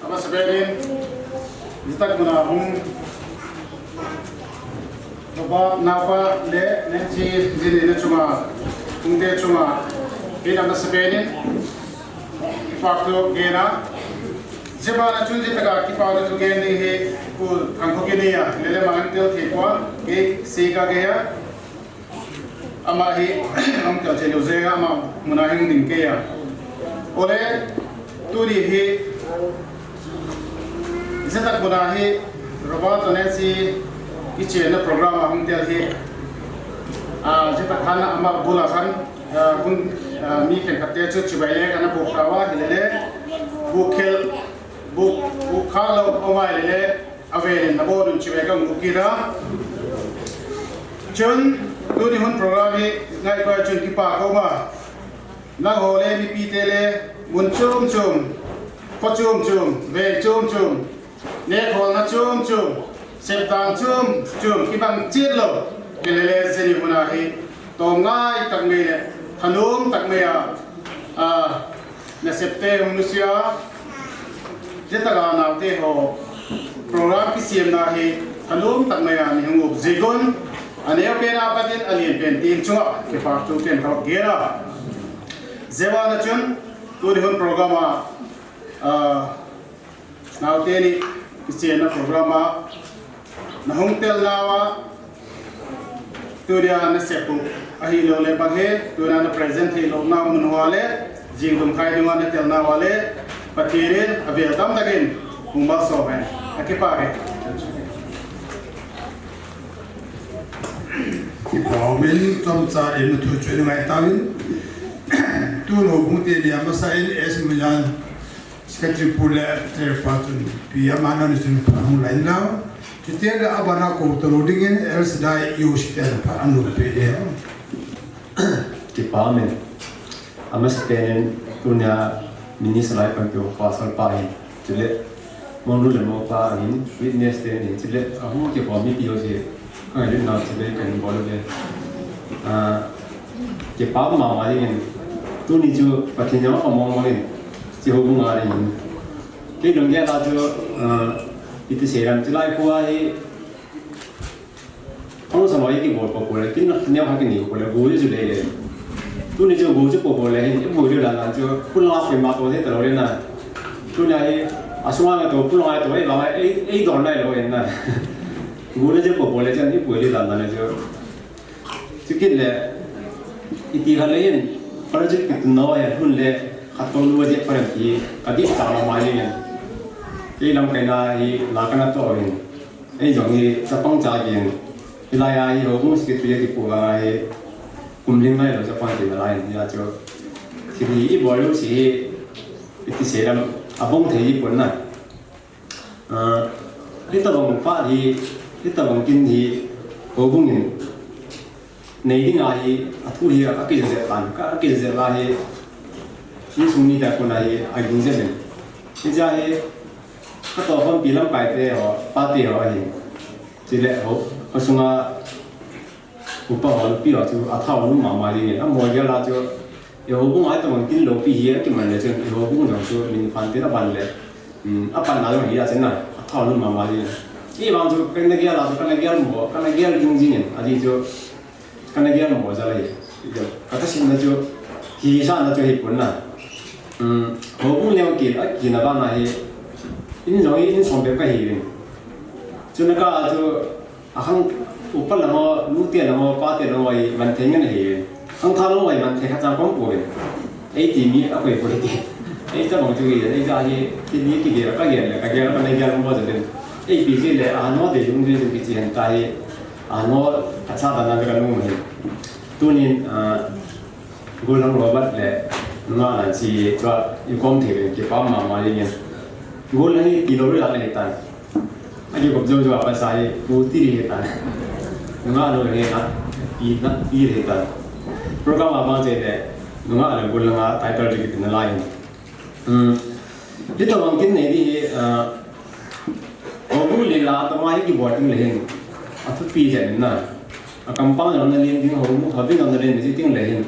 ama seberin istak muna hum ba napa le nenci zini ne cuma ungde cuma ina na seberin fakto gena jebana chunji taka ki pawle tu geni he ku angko ke ne ya lele mantel the kwa ke sega ge ya ama hi am ka chelo zega ama muna hing ding ke ya ole turi he zetak muna he robot nenci ichi na program ahum tel he jeta khana ama bula khan kun mi khen khatte chu chibaile kana boktawa hilele bukhel bu khalo omai lele avele na bodun chibega ngukira chun tuni hun program he ngai ko chun ki pa ko ma na hole mi pitele mun chum chum ko chum chum ve chum chum ne khol na chum chum septang chum ki bang chiet lo kelele zeni muna hi to ngai tak me le thanum tak me a na septe unusia jetaga na te ho program ki siam na hi thanum tak me a ni hung zigon ane pe na patin alien pen tin chunga ke pa tu pen ha gera zewa na chun tu ni hun program a na te ni ki siam na program a na hong tel lawa tu dia na sepu ahi lo le baghe tu na present hi lo na mun wale jing dum khai ni wan tel na wale patirin ave dam dagin mumba so ben akipare ki pawmin tom cha in tu chu ngai tawin tu no bung te dia ma sai es Munjang sketch pule ter patun pi amana ni sun pa hong lain now Kita abana ko loading in El Sadai use tel pa anu pe de Ki pamen amas penen punya mini salai pan pyo pasal pa hin chile monu le mo pa hin witness te ni chile ahu ke pa mi pio se ai le na chile kan bol le ke pa ma ma yin tu ni ju patinya among mo yin ji ho bu ma rin ke dong ya da ju itu seram celai kuai kalau sama ini buat populer kini ni apa kini populer guru juga le tu ni juga guru populer ini guru juga lah juga pun lah firma tu ni terlalu na tu ni asumang itu pun lah itu lama dolar lah lo ini guru juga populer jadi guru lah na juga sikit le itu kalau ini pada jadi kita nawa ya pun le atau luar je pada ki kadi sama macam ni cái năm cái này là cái nào tuổi ấy giống như sắp băng giá tiền cái này ai rồi cũng sẽ tuyệt cái bộ này cùng liên mai rồi sắp băng tiền lại thì là cho thì ít bao nhiêu thì cái sẽ làm bông thấy ít bẩn này cái tàu bông phát thì cái tàu bông kinh thì có bông nhìn này đi ngay thì thu thì cái gì sẽ làm cái gì sẽ là thì cái số này là con này ai cũng sẽ làm cái gì ก็ตัวคนปีลำไก่เตะหรอป้าเตะหรอเห็นจีเล่เขาส่งมาอุปกรณ์ปีหรอจูอาเท่านุ่มมาดีเนี่ยถ้ามวยเยอะละจู有部买到跟老毕业根本就有部就说民饭店那办嘞，办那种嘢真呐，讨论嘛嘛的，一般就跟那个啦，就跟那个模，跟那个经纪人，啊就跟那个模子嘞，就，他现在就，其实那就一本啦，我不了解啊，其那办那些，因容易因双边个嘢，就那个就，啊行，我不能我路店能我八店能我问题个嘢。ang thalo ay man thekha chang kom po ai ti mi a koi po ti ai ta bang chu gi ai ja hi ti ni ki ge ka ge le ka ge ka nei ga mo ja den ai pi ji le a no de jung ji pi ji hen ta hi a no ta sa da na ga nu ni tu ni go lang ro bat le na na chi chwa yu kom the ke pa ma ma li ni go lang hi ti lo ri la le ta a ju ko jo jo pa sa hi go ti ri ta na no le na i ri ta program abang jadi, nunga ada bulan title di kita lain. Itu mungkin ni orang lila atau mai ki buat ni lain, atau pijat ni na, kampang orang lain ting orang habis orang lain mesti ting lain.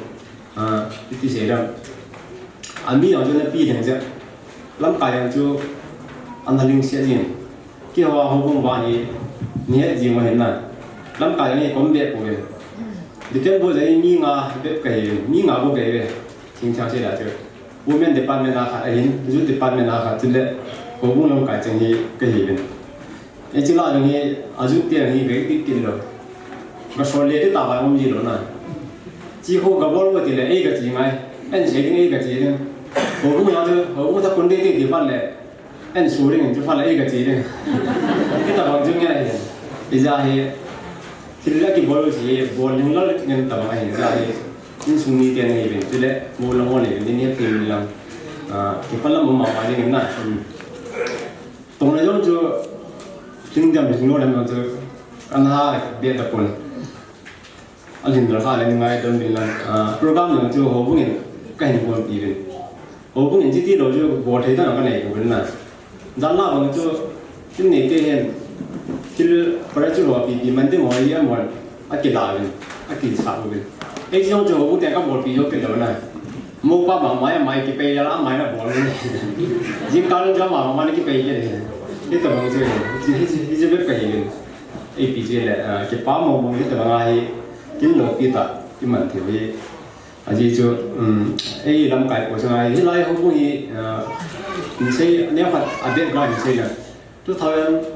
Itu saya. Ami orang tu pijat je, lam kaya tu anda ling siapa ni, kita orang hubung bani ni jiwa ni na, lam kaya ni kombiak pun. Di kan boleh jadi ni ngah beb kaya, ni ngah boleh kaya, tinggal saya dah tu. Women department nak ahin, youth department nak tu le, hubung orang kaya jadi kaya. Ini cila jadi ajuk dia ni kaya tikin lo. Kalau soalnya itu tak payah umji lo na. Jika gabung buat dia, eh kerja mai, saya ni kerja ni. Hubung yang tu, hubung tak kondi di depan le, suring tu depan le kerja ni. Kita bangjungnya ni, ijazah Kira ki bolu sih, bolu yang lalu yang tahu ni, jadi ini sunyi dia ni, jadi bolu ni, ini tim lang, kita lah mau mahu ni na, tunggu aja tu, tinggal di sini orang tu, karena dia tak pun, alhin terasa ni ngai dan bilang, program yang tu hubungin, kain pun tiada, hubungin jadi tu buat itu nak ni, bukan na, jalan orang tu, ini dia Kil pada tu orang pi mandi orang dia orang akil lawan, akil sahaja. Jadi orang tu orang tu kan boleh pergi ke mana? Muka mama yang mai kipai jalan mai nak boleh. Jika kalau jam mama mana kipai je, itu bang tu, itu berkait. Pergi le, kipai mau itu bang ahi, kil lo kita iman tiwi. Jadi tu, lam kai kau sangai, hilai hubungi, saya ni apa ada kerana saya, tu tahu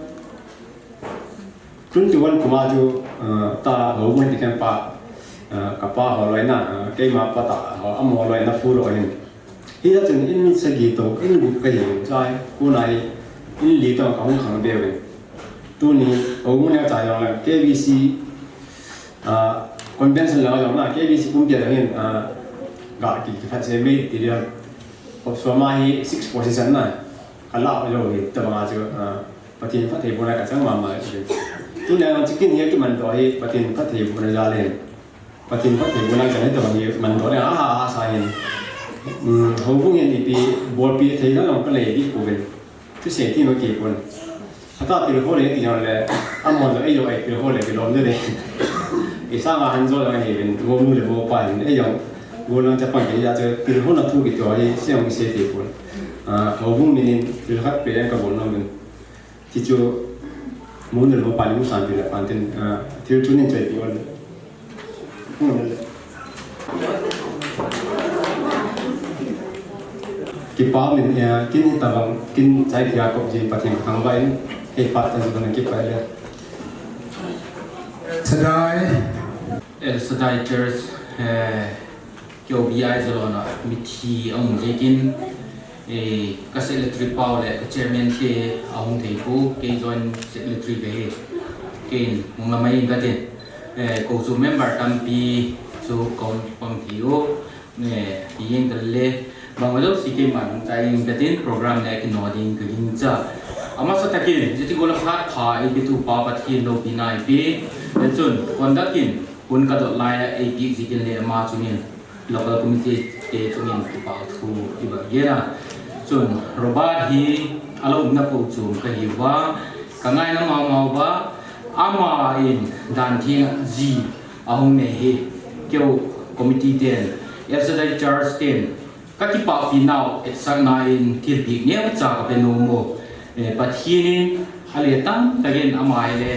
Kun tuan kumaju ta hubungan dengan pak kapal halai na kema pata amo halai na furu ini. Ia tu ini segitu ini bukan yang saya kunai ini lihat kau kang dewi. Tu ni hubungan yang saya orang KBC konvensi orang na KBC pun dia dengan gak kita semi dia opsomai 6 position na kalau lo itu bangaju patin patin pun agak sangat mama itu. Tu yang cikin ni kita mandoi patin patin pun jalan, patin patin pun nak jalan tu bagi mandoi sahin. Hubungan ini buat pi thai kan orang pelai di pun, tu seti macam pun. Atau telefon ni dia le, amon tu ayo telefon le belum tu deh. Isang hanjol orang ni, golu le bawa pan, ayo golu Jepang dia tu telefon tu kita ni siang seti pun. Hubungan ini telefon pelai kan boleh kan. Cicu Munjang bawa paling sampai le pantin, tiada tu ni jadi orang. Kipa ni kini tabang kini saya kira kau jadi patin kambain, hebat dan sebenarnya kipa dia. Sedai church kau biar jalan miti ang jekin kasi electric power le chairman ke ahong theiku ke join electric be ke mungamai gatin ko su member tampi su kon pangtio ne yeng dalle bangalo sike man chaing gatin program le ke noding gincha ama sa takin jiti gola khat pha e bitu pa pathin lo binai be chun kondakin kun ka dot lai e bi jikin le ma chunin local committee ke chunin pa thu iba yera chun robot hi alo na po chu ka hi wa ka ngai na mau wa ama in dan thing ji ahong ne he kyo committee ten yesterday charge ten ka ti pa pi now et sang na in thil bi ne cha ka pe no mo but hin ale tam tagen ama ile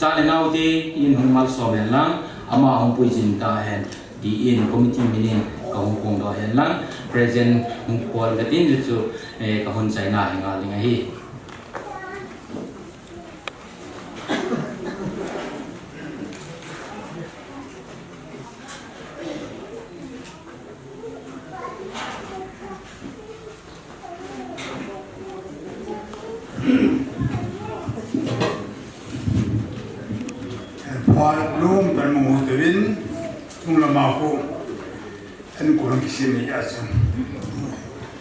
cha le nau te in hong mal so men lang ama hong pui jin ta hen di in committee meeting ka hong kong do hen lang present hong pol ga tin chu ka hon chai na nga linga hi Lum dan menguturin jumlah mampu en kurang kisimi aja.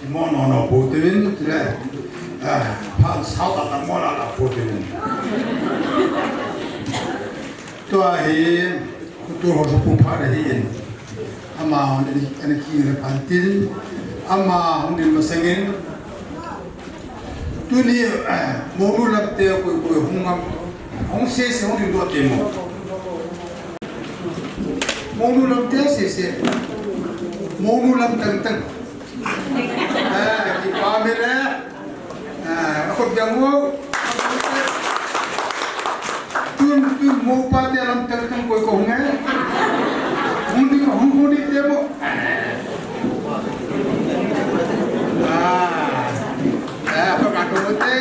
Imo nono puturin tidak pan sahaja tak mau lah puturin. Tuah he kutur harus pumpa dahin. Ama anak kiri pantin, ama hundin masangin. Tu ni moru lapte koi hungam, hong ses hundin dua temu. Monu lam te se monu lam tang tang ki pa me le ko jango tun mo pa te lam tang tang ko nge hundi te mo apa ka to te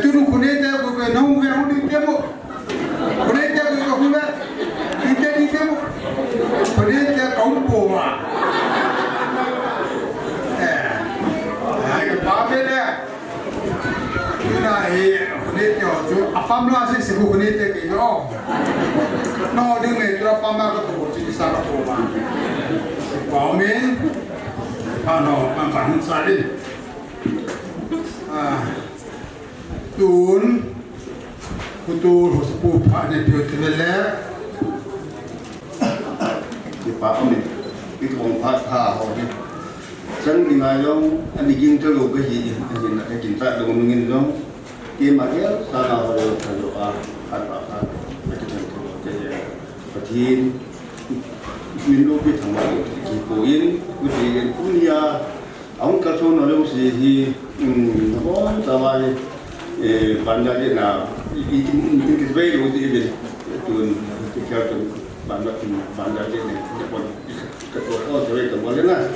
tun ko ne te ko na hundi te mo Perintah itu kau guna, kita ni temu. Perintah kau bawa. Apa dia? Guna perintah tu apa mula sih sebut perintah itu? No dengan itu apa mula tu jadi salah bawa. Bawamin, ano mampan salin. Tun kutur sepuh pak ni dia terlelak. Di pak ni, itu orang pak hal ni. Sen di ngayong, andi gin terlalu behi, andi nak cinta dengan mungkin dong. Dia macam sana kalau apa macam tu. Jadi pertin, minum pun sama. Kipoin, kemudian punya, orang kacau orang sih, orang sama bandar ni na. Itu baik untuk ini tuan kita tu bandar ini dapat ketua jadi kembali na.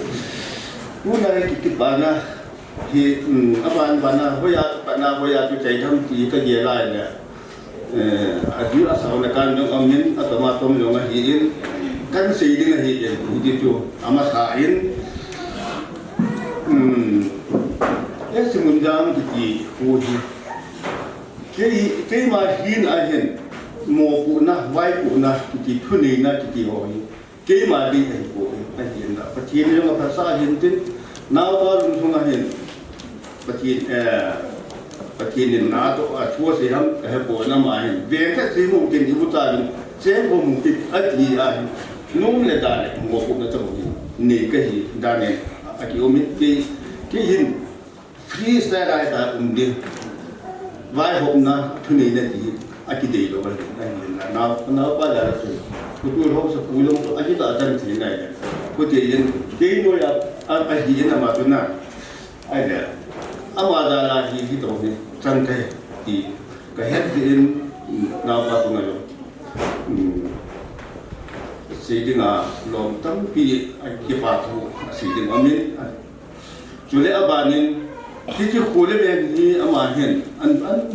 Mula kita bana hi apa bana hoya tu cai jam ti kerja lain ya. Adu asal nak dong amin atau matom dong hiin kan seiding hiin itu amas hain. Ya semunjang kita puji. Kei mahin ahin mo puna wai puna kiti thuni na kiti hoi kei ma di ai ko ahin na pathin yung phasa hin tin naw pa lung ahin pathin na to a thua se ham he bo na ma hin ve ka se mo kin ibu ta ni se bo mo ti ati ahin nung le da le mo puna ta mo ni ka hi da ne aki omit ke hin free style ai ta de vai hôm na thu này là gì anh đi đâu vậy anh là nào bao giờ rồi tôi hôm sau cuối lúc anh đã chân thế này có thể yên cái nơi là anh đi yên mà tôi na anh là mà ra là gì cái đồ này chân thế thì cái hết thì nào bao tôi nói xây dựng lòng tâm pi anh cái phát thu xây dựng ở miền chủ lẽ ở bàn nênที่จะคุยเรื่องนี้อามาเห็นอัน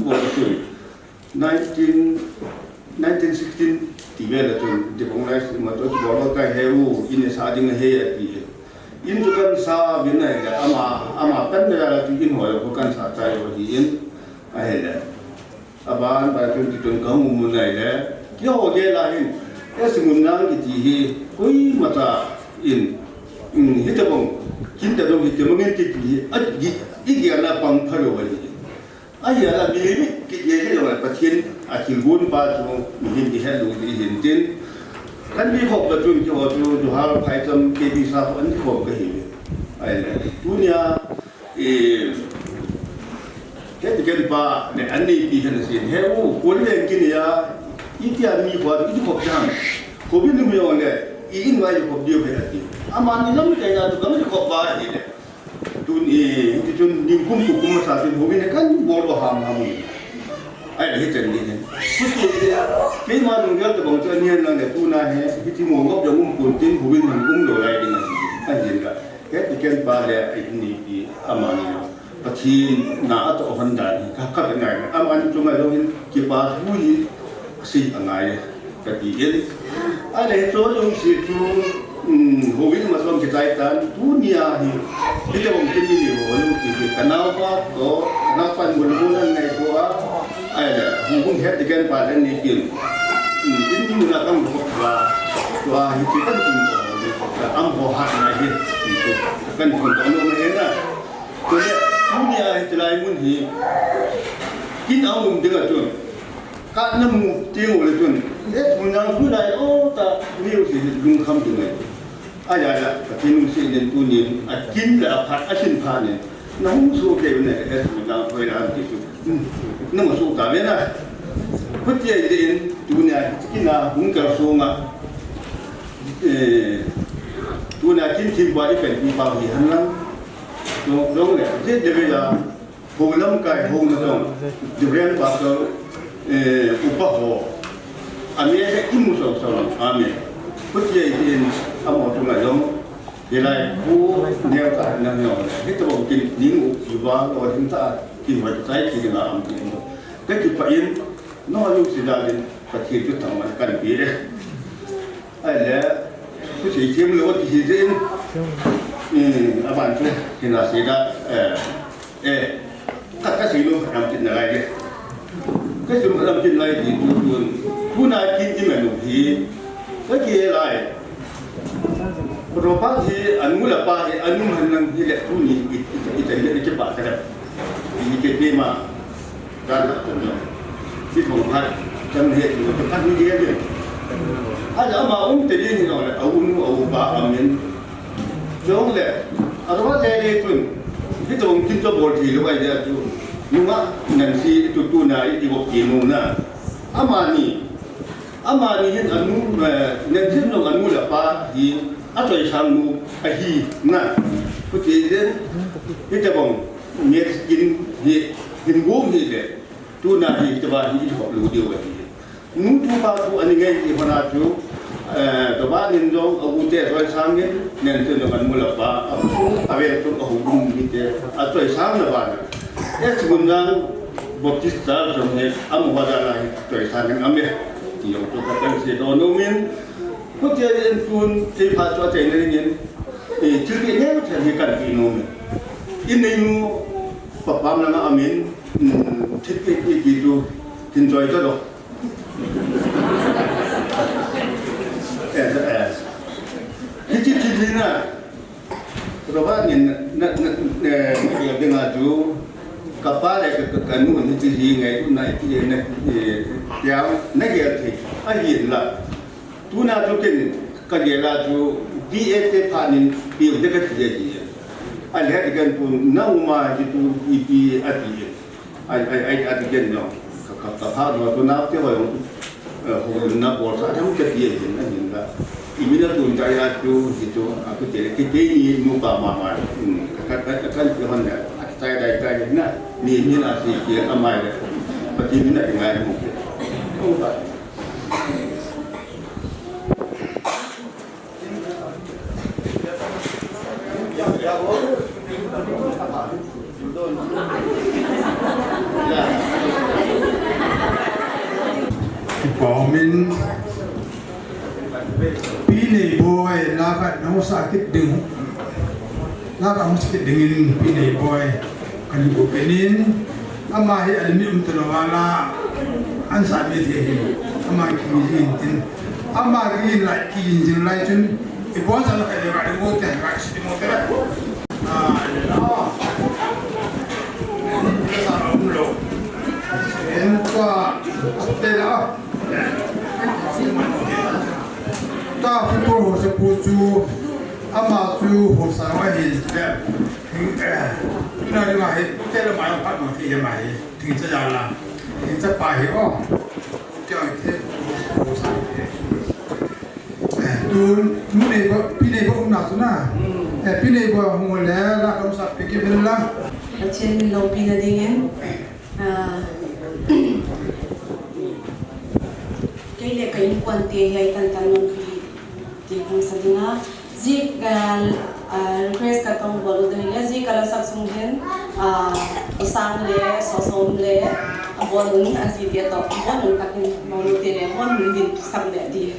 บอกตัว1916ที่เวลาตัวเด็กของเราสมัยตัวบอกว่าการเฮลูอินสาดิงเฮียที่อินทุกันสาบินไหนกันอามาเป็นเวลาที่อินหัวเรากันสาใจว่าที่อินอะไรเนี่ยอาบานไปจนที่จนเขามุมไหนเนี่ยเกี่ยวกับอะไรเนี่ยสมุนนั่งที่ที่คุยมาตาอินฮิตบังคิดแต่เราฮิตมันเงินที่อีกอย่างละปังพะโล้เลยไอ้อย่างละมีลิมิตกิจยังที่เราประเทศอาชีพบุญป้าจงมีหินที่ให้ดูที่เห็นจริงกันมีขบประจุนจะว่าจะหาไผ่จำเกบิซาอันที่ขบก็เห็นไ dunia kita kenapa ne ane pi kan sih heru kuliah kini ya itu ami buat itu kok jam kopi ni mula le ini wajib kok dia berarti aman ni namu kaya tu kamu kok bah ni le itu cun ningkum kukum sahaja kopi ni kan bolu ham ni ai itu ni ni kini mana nunggal tu bangsa ni yang tu na he itu mongok jangan puntin kopi ningkum dolai dengan kan jadi kita kenapa le ini pi aman ni pasti nak atau hendak kakak dengar aman cuma dongin kipas bui si angai tapi ini ada itu yang situ hobi macam kita itu dunia ni kita mungkin ini orang kita kenapa atau kenapa bulan-bulan ni itu ada hubung head dengan pada ni ini menggunakan bahwa itu kan ambo hak lagi itu kan untuk mereka dunia itu lain pun hi kita umum dengan tu kan nemu tengok le tu munjang tu lain tak ni usi lung kham tu ni ada tapi nusi dan tu ni akin la pat asin pan ni nang so ke ni munjang koi ram tu nang so ta bena putih din dunia kita mungkar so nga dunia kin buat ikan di pagi hanlang dong le je debe la holam kai hong na dong dibren ba ko upa ho ame imu so so ame putye in amo tu la dong delai bu ne ka na no hito bo kin ning u ba lo hin ta ki wa sai ki na am ki no ke ki pa in no lu si da din pa ki tu ta ma kan pi re ai le ku si kim lo ti si din abang tu kena seda tak kasih lu ramtin lagi kasih lu ramtin lagi tu nak kini menuhi lagi lain berapa sih anu lepas anu hendak hilang tu ni kita hilang cepat kan ini tema dan si pembuat jam hilang tu cepat ni dia je ada mahu tadi ni orang awun ba amin jong le atau le pun kita mungkin tu boleh luai dia tu nunga nanti tu na ibu kinu na amani yang anu nanti nung anu lepas di atau isamu ahi na kemudian kita bang miskin hinggung le tu na kita bahi itu perlu dia buat nutu baru anigai di mana tu Keban indong aku teh soal sangin nanti dengan mula apa aku awal tu aku hubung kita atau sang lepas sebenarnya baptista sebenarnya amu pada lain atau sangin ambil dia tu kata si donomin kejadian pun si pasal ini ceritanya macam ni kan ini nu papa nama amin cerit itu enjoy tu loh Kecil-kecil na, berapa ni nak dengar tu kapal ke kanu ni kecil ngai tu naik yang negatif, ayin lah. Tu nak tu kan kerja tu BAT panin biar dekat jadi. Alih dengan pun nama itu ipi ati, ati jenjang. Kapal tu nak tiada orang nak bolsa kamu kerja je, nak ini dah tu jaya tu itu aku tidak kita ini muka mama, kata Tuhan dah saya dah nak ni nasi dia amai dah, pasti ni nak dengar mungkin, oh tak. Paumin pilih boy lakat nau sakit deng lakat nau sakit dengin pilih boy kan ibu penin amai almi terwala ansa mete amai kijin tin amai kijin lai kijin lai cun ibu ansa nak ada kat ibu teh kat sini motor sama umlo entah tela ta pukul sepuju ama chu ho sa wa hi de na ni ma hi te la ma pa ma ti ya ma hi ti cha ya la ti cha pa hi o cha te ho sa tu nu ne ba pi ne ba na su na pi ne ba ho le la ka sa pe ke ben la chen lo pi na ding en cái lệ cái quan tiền hay tan tan luôn thì không sao dinga zik request ka tong bolu de le zik kala sak sung hen isang le sosom le bolun asi dia to bolun kakin bolu te le bolun din sam le di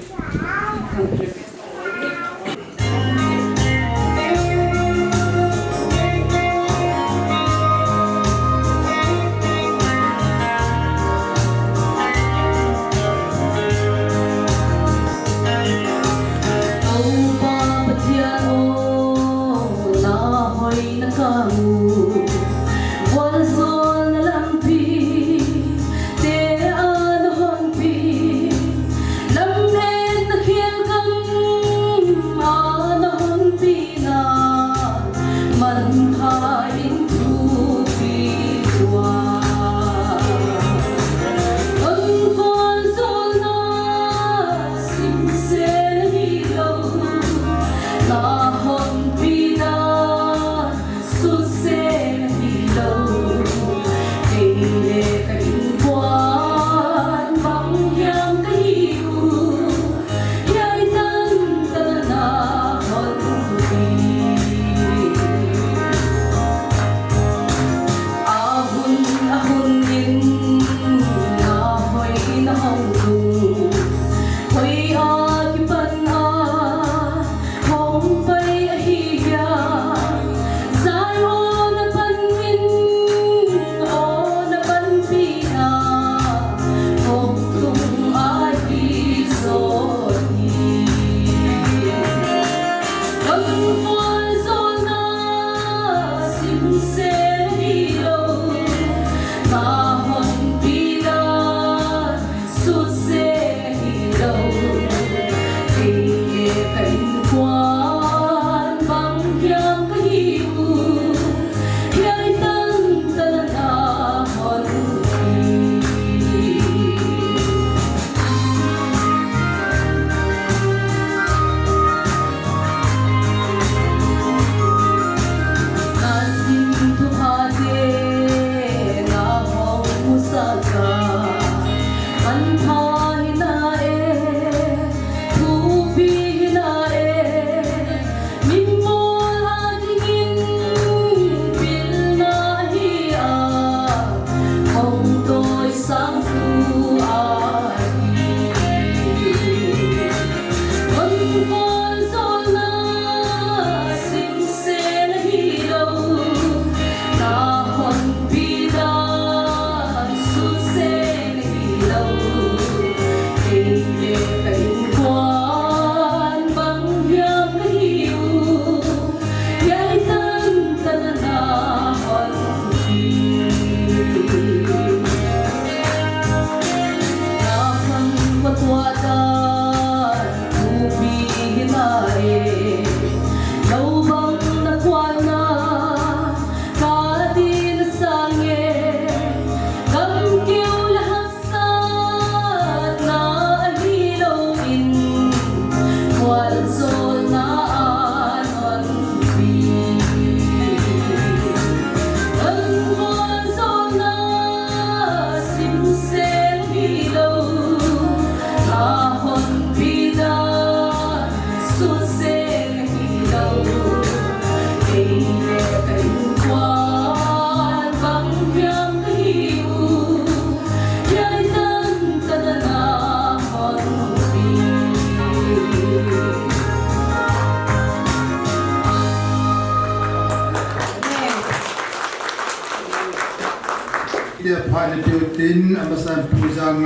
dia phai tiêu tin amasan Munjang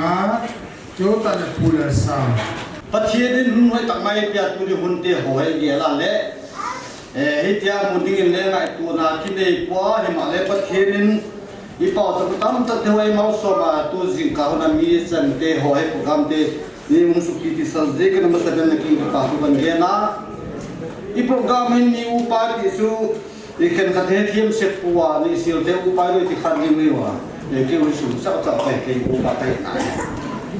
chỗ ta là pula sang pathian din hun hoi tak mai pia tu di hun te hoi ge la le he tia mun ding le ngai tu na ki nei kwa he ma le pathian din i pa ta tam ta te hoi mau so ma tu jing ka na mi san te hoi program te ni mun su ki ti sal je ke na ma sa ben ki pa tu ban ge na i program hin mi upa ti su ikan khathe thiam set puwa ni sil te upa ro ti khan ni wa e ke u su sa sa pe ke upa pe na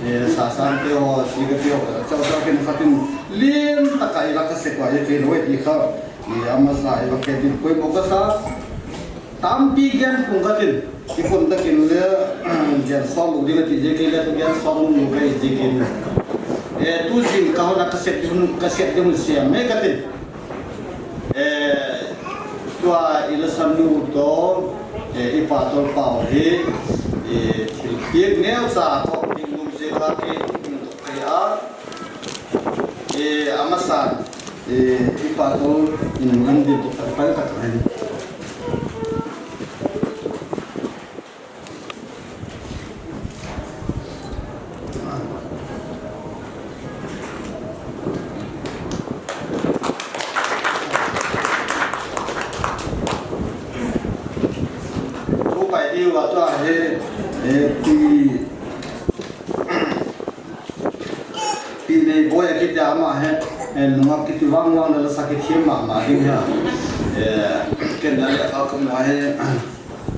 e sa san te o si ke te o sa sa ke khatin lim ta kai la ka se kwa ye te ro ti kha ni ama sa e ke ti koi mo ka sa tam pi gen pung khatin i pon ta kin le gen som lu ding ti je ke le gen som lu ke je ke e tu jin ka na ka se ti mun se me ka tin tua ilasan nu to ipator pau he thil neo sa ko dingum se la ke ya amasan ipator in din to pa ka ta và cho thì này bố cái giá mà hết nó cái tiêu vang vang là sao cái thiêm mà đi ha cái này là các công nghệ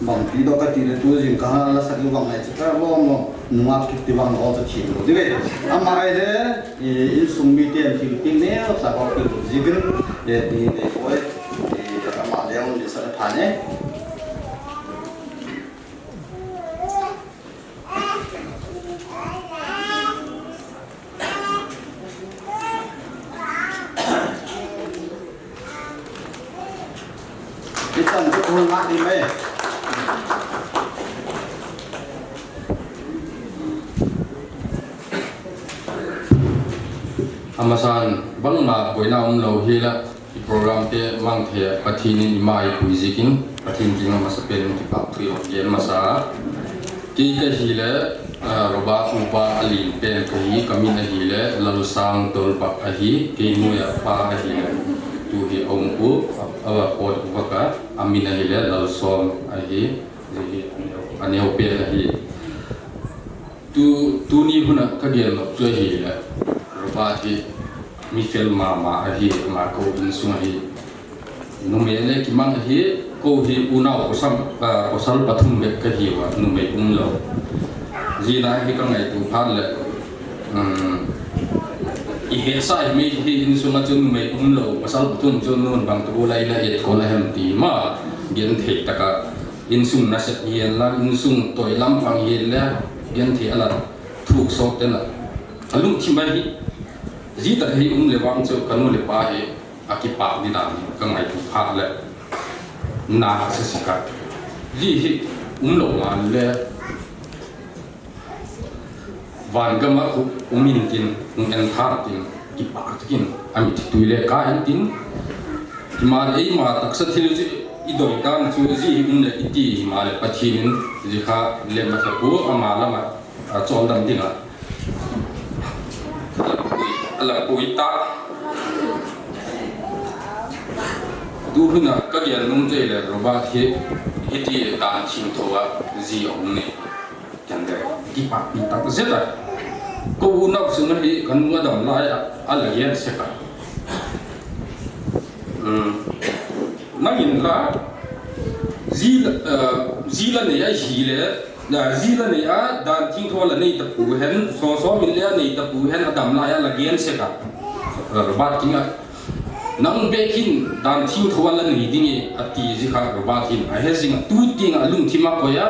bằng tí đó cái tí là tôi dùng cả là sao cái vang này chỉ cái lo mà nó cái tiêu vang nó sẽ thiêm rồi đấy mà cái đấy in sum bị tiền thì cái này sao có cái gì cái thì bố mà đeo thì sẽ phản ấy Kita untuk hormat ni meh. Amasan bang ma boina lo hila program te mang the pathini mai puizikin pathin jinga masapen ti pa thio yen masa ki ka hile roba upa ali pen kai kamina hile lalusang tol pa ahi ke muya pa ahi tu hi ong u awa pot upaka amina hile lalusom ahi aneu pe ahi tu ni huna ka gel no tu hi roba ti mi fel mama ahi ma ko insung ahi numele ki mang ahi ko hi unau ko sal pathum be ka hi wa nume umlo zina hi ka ngai tu phal le i he sai me hi insung a chun nume umlo pasal pathum chun non bang tu lai la et ko la hem ti ma gen the taka insung na set yen la insung toy lam pang hi le gen the ala thuk so te la alung thimai hi zita hi le wang chu kanu le pa hi akipa ni da ni ka ngai tu pha le na se sika ji hi lo ma le van ga ma ku min tin en tha tin ki pa tin ami tu le ka en tin ki ma ei ma tak sa thil ji i doi kan chu ji le iti ma le pathin ji kha le ma sa ku ama la ma chol dam dinga ala puita du huna ka gen nung je le roba thi hiti dan chim thowa ji ong ne kan de ki pa pi ta zeta ko na su na hi kan wa dam la ala yen se ka na in la ji la ne ya hi le na ji la ne a dan chim thowa la nei ta pu hen so min le nei ta pu hen adam la ya la gen se ka roba kinga nang bekin dan thing thwala ni dingi ati ji kha roba thin a he jing tu ting a lung thima ko ya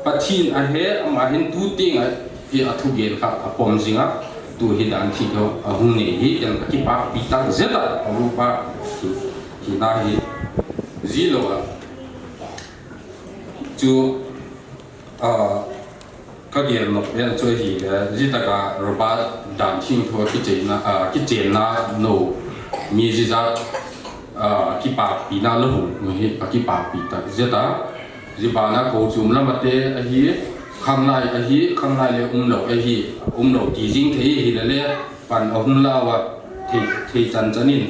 pathin a he ama hin tu ting a hi athu gen kha apom jinga tu hi dan thi tho a hung ni hi yan ka ki pa pi ta zeta rupa hi na hi ji lo a chu ka gen no yan choi hi ji ta ka roba dan thing tho ki chen na no mi ji za ki pa pi na lo hu hi ki pa pi ta zeta ji ba na ko chum la mate a hi khang lai le lo a hi lo ti jing the hi le pan la wa thi chan chanin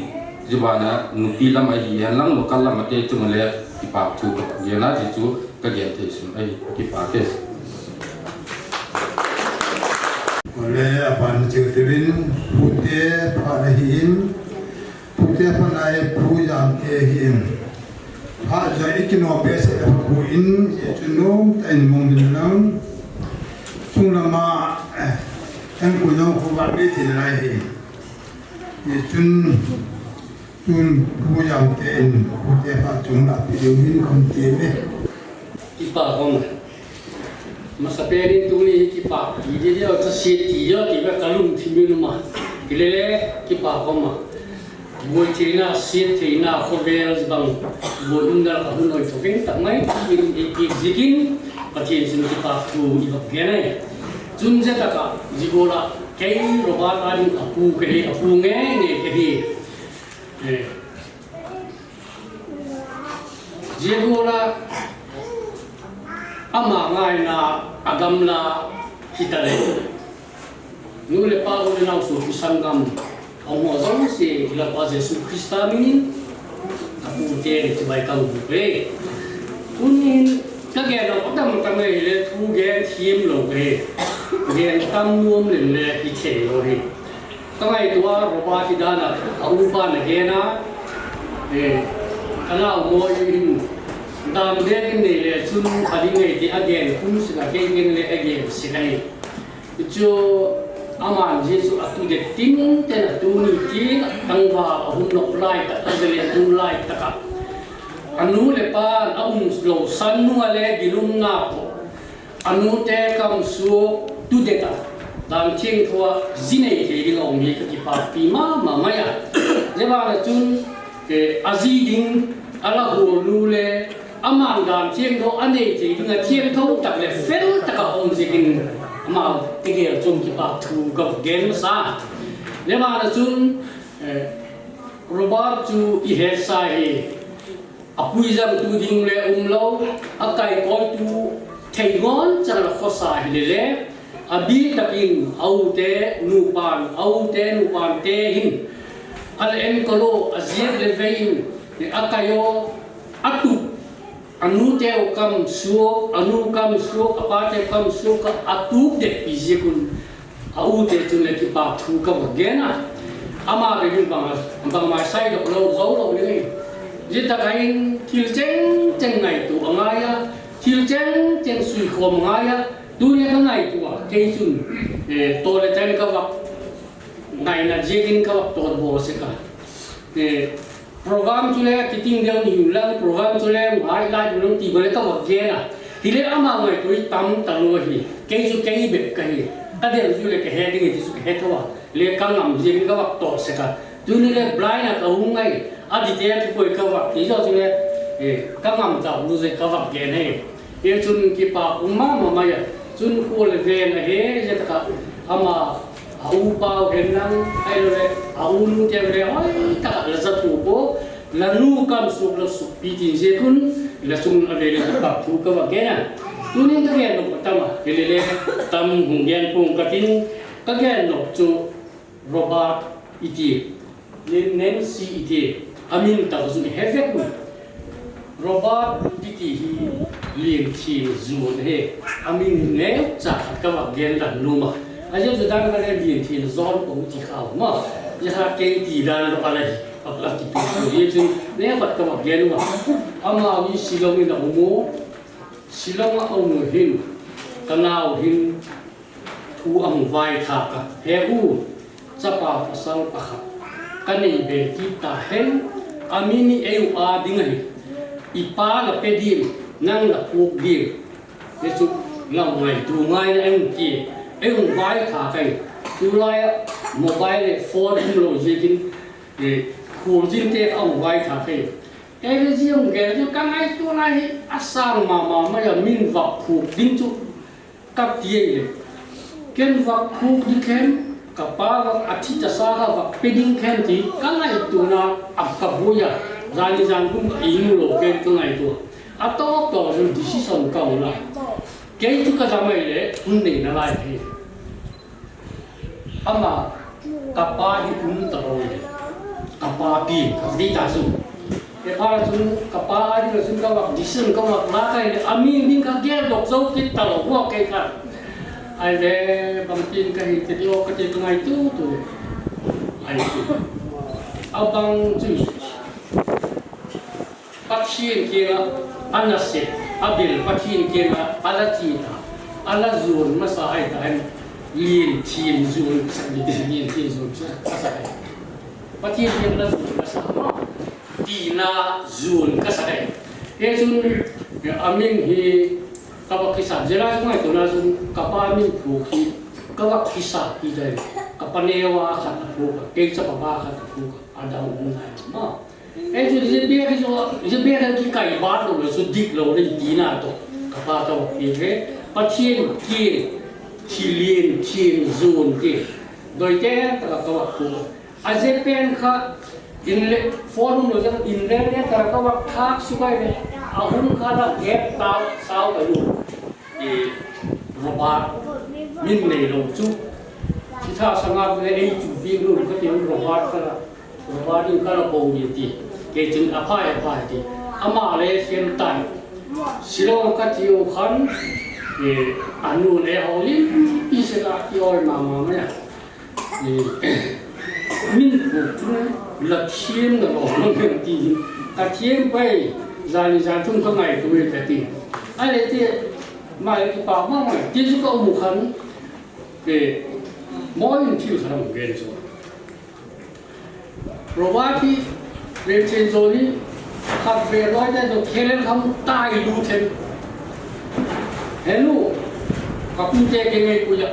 ji ba na nu pi lam a hi han lang lo kal la mate chung le ki pa thu ka ye na ji chu ka ge the sun ai ki pa te le apan cheu tevin putte pharahin te panai phu jam te hin ha ja ikino bese phu in ye chuno tan mong din lang chung lama en ku no khu ba be ti lai hi ye chun phu jam te in ku te pa chung la pi de min kom te me kipa kom masaperin tuli kipa di dia ta si ti yo ti ba kalung thi mi ma kilele kipa kom ma buat China si China khovel bang buat undal kahun oi topeng tak mai ki zikin patien sin kipa tu i ba gene chun je ta ka jigola kei roba arin apu ke apu nge ke hi jigola ama ngai na agam na hitale nule pa ko na su sangam ông họ giống như là qua Giêsu Christa mình aku dia itu baik kau buat, unin các cái đó bắt đầu tầm này là thu cái team rồi cái tâm nuông lên là ít thế rồi cái này tua roba thì đã là ông ba là cái na cái nào mua in đam đen cái này là chun khai này thì again cũng sẽ là cái này là again sẽ này cho aman Yesus atu de tin ten atu ni tin tangwa ahun nok lai ta azalian tu lai ta ka anu le pa aum slow sanu ale gilum na ko anu te kam su tu de ta dam ching thua zinei ke ding ong ni ka ki pa pi ma maya je ba la chun ke azi ding ala hu lu le aman dam ching tho ane ji ding a thiem tho tak le fel ta ka ong jikin mà cái kia chung cái bạc thu gặp game sa nếu mà là chung robot chu i hết sai apui jam tu ding le lâu akai koi tu thei ngon chẳng là khó sai le abi takin au te nu pan te hin al en kolo aziet le vein ne akayo atu anu teo kam suo apate kam suo ka atu de pizikun au te tu le ki pa thu ka gena ama be hin bang ma sai do lo zo lo ni jita kain thil cheng ngai tu angaya thil cheng sui khom ngaya tu ne ka ngai tu ke chun to le chen ka wa ngai na jegin ka wa to bo se ka program tu le kiting dia ni ulang program tu le hai lai tu ti bole ka wa ge na ti le ama ngai tu tam talu hi ke su ke be ka hi ta de ju le ke he ding ti su ke he thawa le ka ngam je ka wa to se ka tu ni le blind na ka hu ngai a di te ti poi ka wa ti jo tu le ka ngam ta lu se ka wa ge ne ye chun ki pa umma ma ya chun ko le ve na he je ta ka ama au bao hen nang ai le au nu te le oi ta la za tu ko la nu kam su la su pi tin je kun la sun ave le ta thu ka wa ge na tu ni ka ge no ta ma le tam hung gen pung ka tin ka ge no chu robot iti le nen si iti amin ta su ni hefek ku robot iti hi lien chi zu he amin ne cha ka wa gen la nu ma aja sedang ada di zon penguji kau, mah jahat kenti dan lepas lagi tu dia tu ni apa kau bagian mah, ama ni silang ni nak umur, silang aku muhin, kenal hin, tu ang vai thak, heru, siapa pasal pakak, kan ni be kita hen, amini eu adingai, ipa la pedim, nang la puk dir, esok ngai tu ngai na engki. Ông vai thả cái, tu lai mobile phone lo jikin, khung jin te ông vai thả cái gì ông cái cái này tu lai asal mà ya min vak khung din chu kap tie le, ken vak khung di ken, kapa vak athi jasa vak peding ken ti, cái này tu na ab kabuya, jan pun inu lo ken cái này tu, atau kalau decision kau lah. Cái itu kadamai le unding na lai thi ama kapa hi pun taroi kapa pi di ta su ke para sun kapa di sun ka wak disen ka wak la kai le ami ning ka ge dok zo kit ta lo wa ke ka ai le bang tin ka hi ti lo ka ti ngai tu ai tu abang tu patien kia anaset abil patien kia alatita alazun masai kan lien tien zun sakit lien tien zun kasai patien kia alazun kasama tina zun kasai zun amin hi kawak kisah jelas semua itu langsung kapal amin buki kawak kisah kita kapanewa kata buka kecap apa kata buka ada hubungan ma jadi dia lagi kai baru lo sudik lo dari dina tu kapal tu ini patien kiri cilin cin zon ke doi teh kawak buka azepen ka inle forum lo jangan inle dia kawak thak sukai ni ahun kada gap tau sau bayu robot min nei lo chu kita sangat le chu bi lu ka ti robot ni kada ko ni ti ke jin apai ti ama le sian tai silo ka ti o khan anu le holin isela ti oi mama ya min ko tu la thiem da lo men ti ka thiem pai zani zantung ka ngai tu me ti ai le ti mai ki pa ma mai ti su ka mu khan ke moi ti sa mu gen so robati le chen zo ni kha ve loi da do khelen kham tai lu them hello ka pu te ke ngai ku ya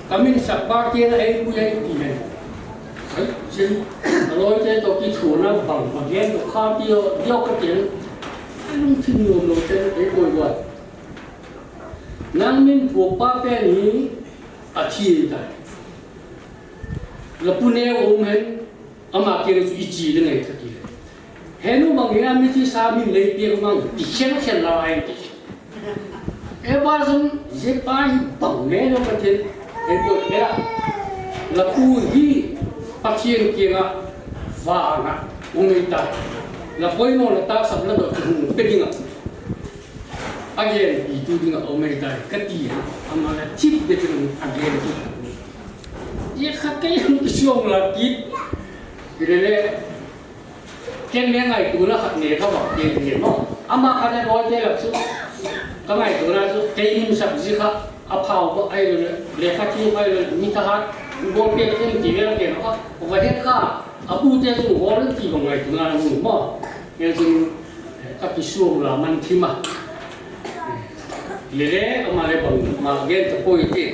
kamin sak ba ke na ai ku ya ti ne ai chen loi te to ki thu na bang ma gen ko kha ti yo ka tiền lung tin yo lo te ai ko wa nang min pu pa pe ni a thi ta la pu ne o men ama ke su i chi de ngai ta ki he nu bang ya mi ti sa mi le pe ma ti chen chen la ai ti e ba zum je pa hi bang ne lo ka te e ko era la pu hi pa thien ke ga va na ung ta la poi mo la ta sab la do pe dinga again itu dinga o me ta ka ti ama la chip de tu again ye khakai yang siong la kit le ken ne ngai tu na khat ne kha ba ke ne mo ama kha ne roi te la su ka ngai tu na su ke im sab ji kha a phao ba ai le kha ti ai le ni ta ha bo pe ke ti le ke no ko va he kha a pu te su ho le ti ba ngai tu na mu mo ye su ka ki su la man thi ma le ama le bang ma gen ta poi ti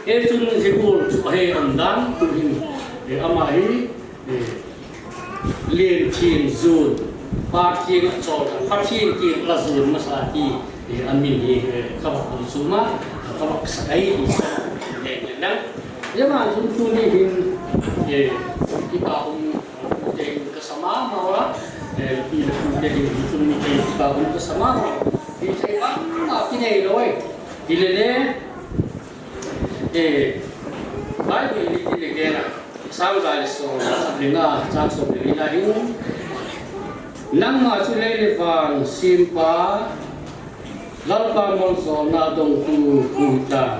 e su ji ko su he am dan tu hin e ama hi liên thiên zone ba thiên cho phát thiên thiên là zone mà sao thì anh mình thì các bạn cũng số mà các bạn sẽ đi để nắng nếu mà chúng tôi đi thì kita untuk kesama malah di dari chúng kita untuk kesama di saya apa ini rồi di lele baik di lele sao dài số linh nga trang số linh nga hin nang ma chu le van simpa lalpa mon so na dong ku ta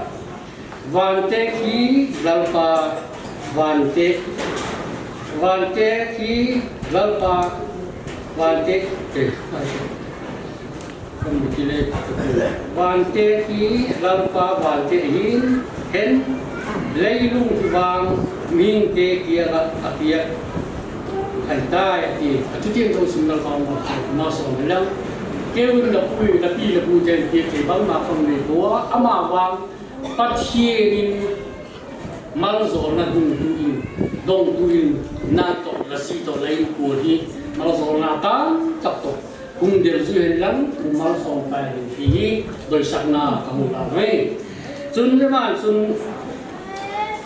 van te ki lalpa van te ki lalpa van te không bị le van te ki lalpa van te hin hen lấy lung vàng miếng tê kia là kia thành tai thì chú tiên tôi xin làm phòng mà sống lắm kêu là bùi trên kia thì bắn mà không bị búa ama vàng bắt chia đi mang gió là đông tuin na to là si to lấy của đi mang gió là ta tập to cùng đều duyên lắm cùng mang gió phải thì đôi sắc na không làm vậy chun cái mà chun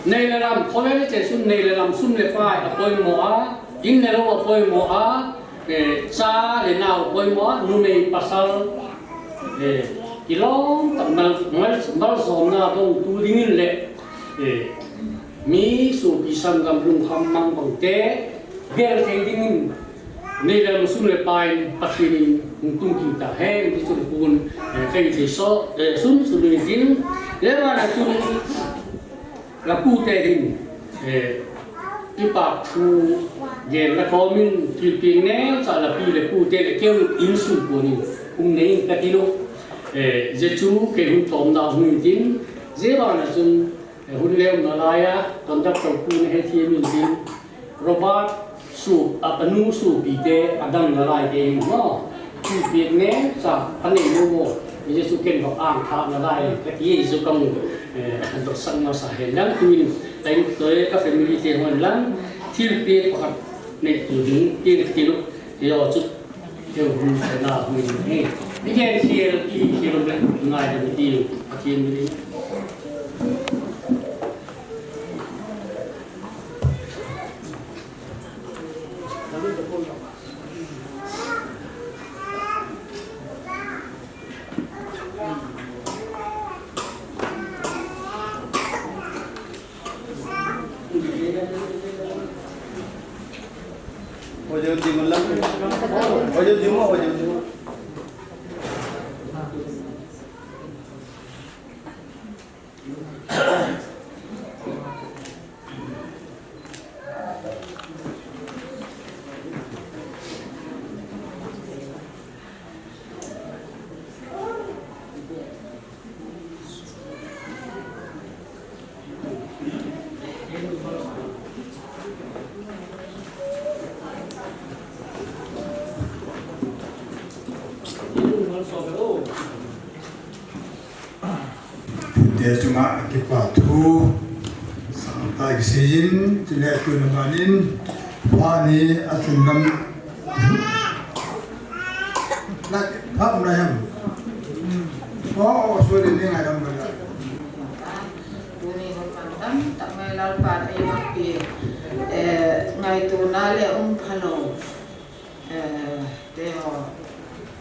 này là làm có lẽ là xuân này là làm xuân lệ phai là bơi mỏ in này là bơi mỏ để cha để nào bơi mỏ nu này pasal để cái lo tận mal som na đông tu dingin lệ để mi su pisang gam lung ham mang bang te bel te dingin này là xuân lệ phai pasini tung kim ta he di su pun kai te so xuân su lệ ding le mà là xuân là cụ thể hình ที่ปากคูเย็นละคอมินที่เพียงแนวจะละปีละกูเตะเกี่ยวอินสุกุนี่อุ้งเนยกะทิโลเจจูเกี่ยวกับตอมดาวหุ่นจินเจ้าบ้านน่ะจุนหุ่นเลี้ยวนาลายะตอนจับตัวกูเนี่ยที่มินจินโรบอทสูบอัปนูสูบปีเตะอดัมนาลายเองเนาะที่เพียงแนวจะพันเองโมโมมีเจสุเก่งของอ่างทานาลายกะทิเจสุกังตัวสังมาสาเหตุนั้นคือแต่งตัวกับแฟมิลี่เที่ยวนั้นที่เปียกขัดเนี่ยอยู่ถึงที่ที่ลูกที่เราจุดเที่ยวหุ่นชนะหุ่นนี่นี่แค่เชียร์ที่เราเนี่ยง่ายแต่ไม่ดีอาเทียนไม่ดีOjo timun lang. Ojo timun, ojo timun. Dia cuma kita tu sampai sini tidak tu namanin wani atunam nak apa nak oh sudah ni ada mana Buni hormantam tak mai lalpan ay mapi ngai tu nale phalo deho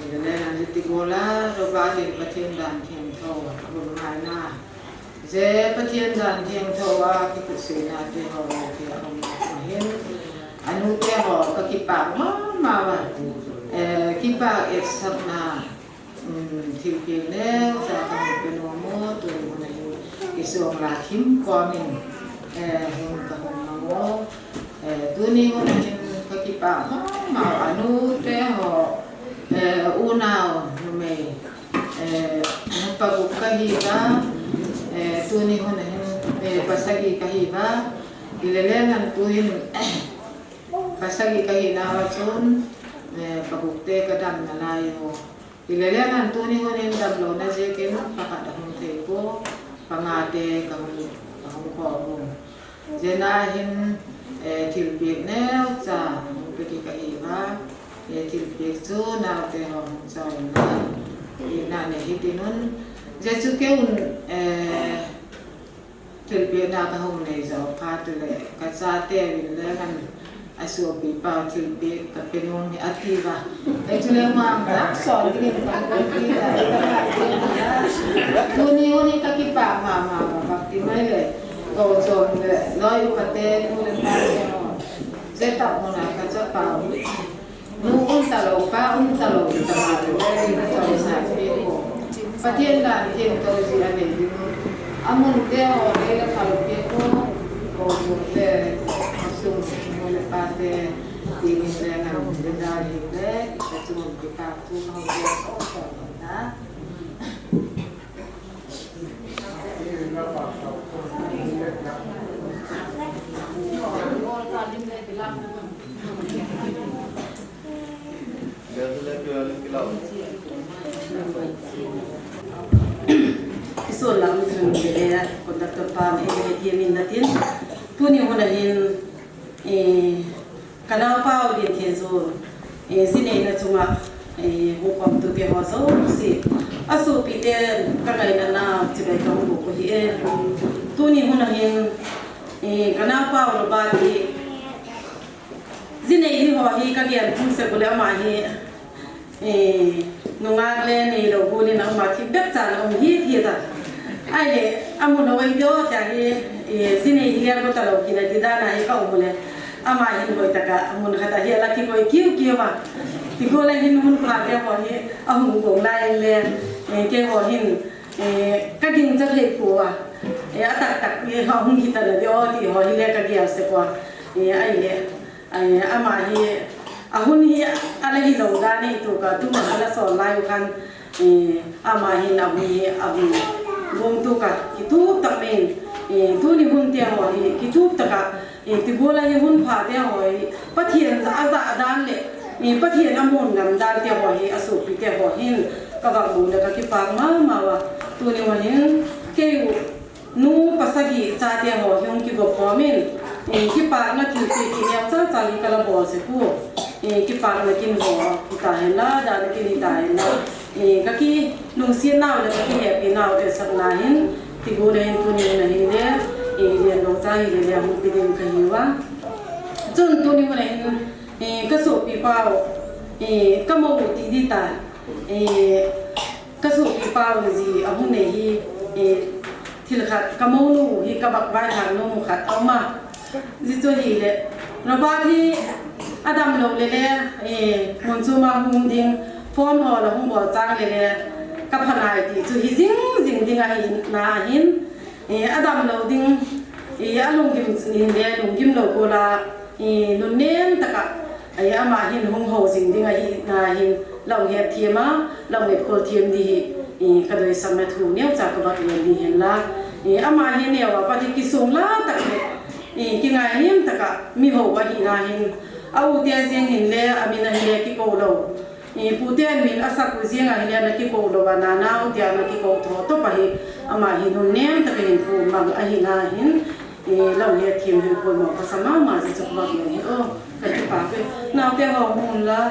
ile na tikola ro ba din pathin dan theng tho bun mai na je pathin dan theng tho wa ki ku se na deho ki am hin anu te ho ka ki pa ma wa ki pa ek sab na thiu ki ne sa ka pe no mo tu na isong lakim ko min hin ka mo tu ni mo hin ka ki pa ma anu te ho unao nume paguk kahiba tuni honen pasagi kahiba ilelengan tuhin pasagi kahina wachon pagukte kadam nalayo ilelengan tuni honen dablo na jekin pakadahong teko pangate kahong kobong jenahin tilbik neo sa pagi kahiba tilbik tu na te hong sa na ne hitinun jesu keun tilbik na ka hong ne zo ka tule ka sa te le kan asu pi pa tilbik ka penong ni ativa tule ma tak so ni ka ko ki tu ni ka ki pa ma bakti mai le ko so le noi ka te tu le ta zeta mo na ka cha pa nung talo pa talo tamalo kita tahu sahaja ko patien dan jen tahu si ane amun dia orang kalau dia ko te masuk mulai pate ini dengan dari le kita cuma kita tu mau dia so nah Iso lang yung mga kontakto pa may tiyamin natin. Tunyo ko na rin kanapaw din keso sinay na tunga hukam to te hoso si aso pite kagay na tibay kang buko hi tunyo ko na rin kanapaw ba di sinay hi ho hi kagyan kung sa gula ma hi nungagle ni lo buli na umaki betsa na hi ta ai le amuno wai do ta hi sinay hi ko talo kina didana hi ka umule ama hin boy taka amun khata hi la ki boy kiu ma ti go la hin mun pha ke ho hi ahung gong lai le ke ho hin ka ding ja le ko wa atak tak hi ha hung hi ta le yo ti ho hi le ka dia se ko ไอ้เนี่ยไอ้อามาฮีอาหุ่นฮีอะไรฮีเราได้เนี่ยตัวก็ตัวมันละสอนลายกันอามาฮีอาบุฮีอาบุวงตัวก็คิดทุบตักเมนตัวนี้หุ่นเตี้ยหัวฮีคิดทุบตักก็ที่บัวละฮีหุ่นผาเตี้ยหัวฮีปะเทียนจะอาซาด้านเลยปะเทียนอามุนงำด้านเตี้ยหัวฮีอสุปีเตี้ยหัวหินก็บักบุญแล้วก็คิดปากมาว่าตัวนี้วันนี้เกี่ยวนูภาษากีจ่าเตียงหัวหิ้งกิบพอมินกิปากนักกินปีกินยำซาจาริกาลาบอสิกูกิปากนักกินหัวกิตาเห็นละดานักกินตาเห็นละก็กี้ลุงเสียนาวเลยก็กี้แฮปปี้นาวเอสักนาหินที่กูเรียนตัวนี้นะหินเนี่ยเรียนลงใจเรียนหุ่นปีเดิมกันอยู่วะจนตัวนี้วันนี้ก็สูบปีเปล่าก็มองตีดีตาก็สูบปีเปล่าเลยสิอาหุ่นเนี่ยที่ละขัดกระมงนูที่กระบักใบหางนูขัดเอามาจิตวิเลยเราบ้าที่อาดัมลงเลยมันจูมาหุ่นดิ้งฟอร์มหัวเราหุ่นบ่อจ้างเลยกับพนายที่จูฮิซิงดิ้งอาหินนาหินอาดัมลงดิ้งอาลุงกิมหินเดียลุงกิมเราโกลานุ่นเนียนตะกะอามาหินหุ่นหัวสิ่งดิ้งอาหินนาหินเราเห็บเทียมาเราเห็บโคเทียมดีก็โดยสมัยถูกเนี่ยจากกบักเรียนดีเห็นละอามาเห็นเนี่ยว่าปฏิกิริยาตักเนี่ยกินไงเนี่ยตักมีหัวหินาหินเอาเตียนเสียงหินเลยอามินาหินเลยกิโกโลผู้เตียนมินอาศักดิ์เสียงหินเลยนักกิโกโลบานานาอุเตียนนักกิโกโตตัวไปอามาหินหุ่นเนี่ยตักหินผู้มังหินาหินเราเนี่ยทีมหินผู้มังภาษามาจะจับบักเนี่ยกันที่ปากเลยน่าเตียนหัวหุ่นละ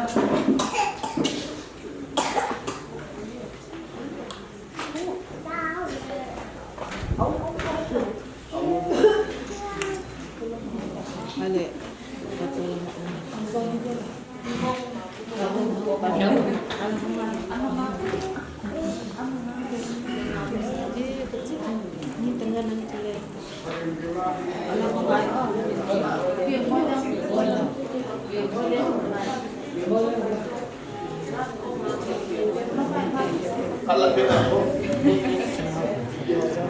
kalau kita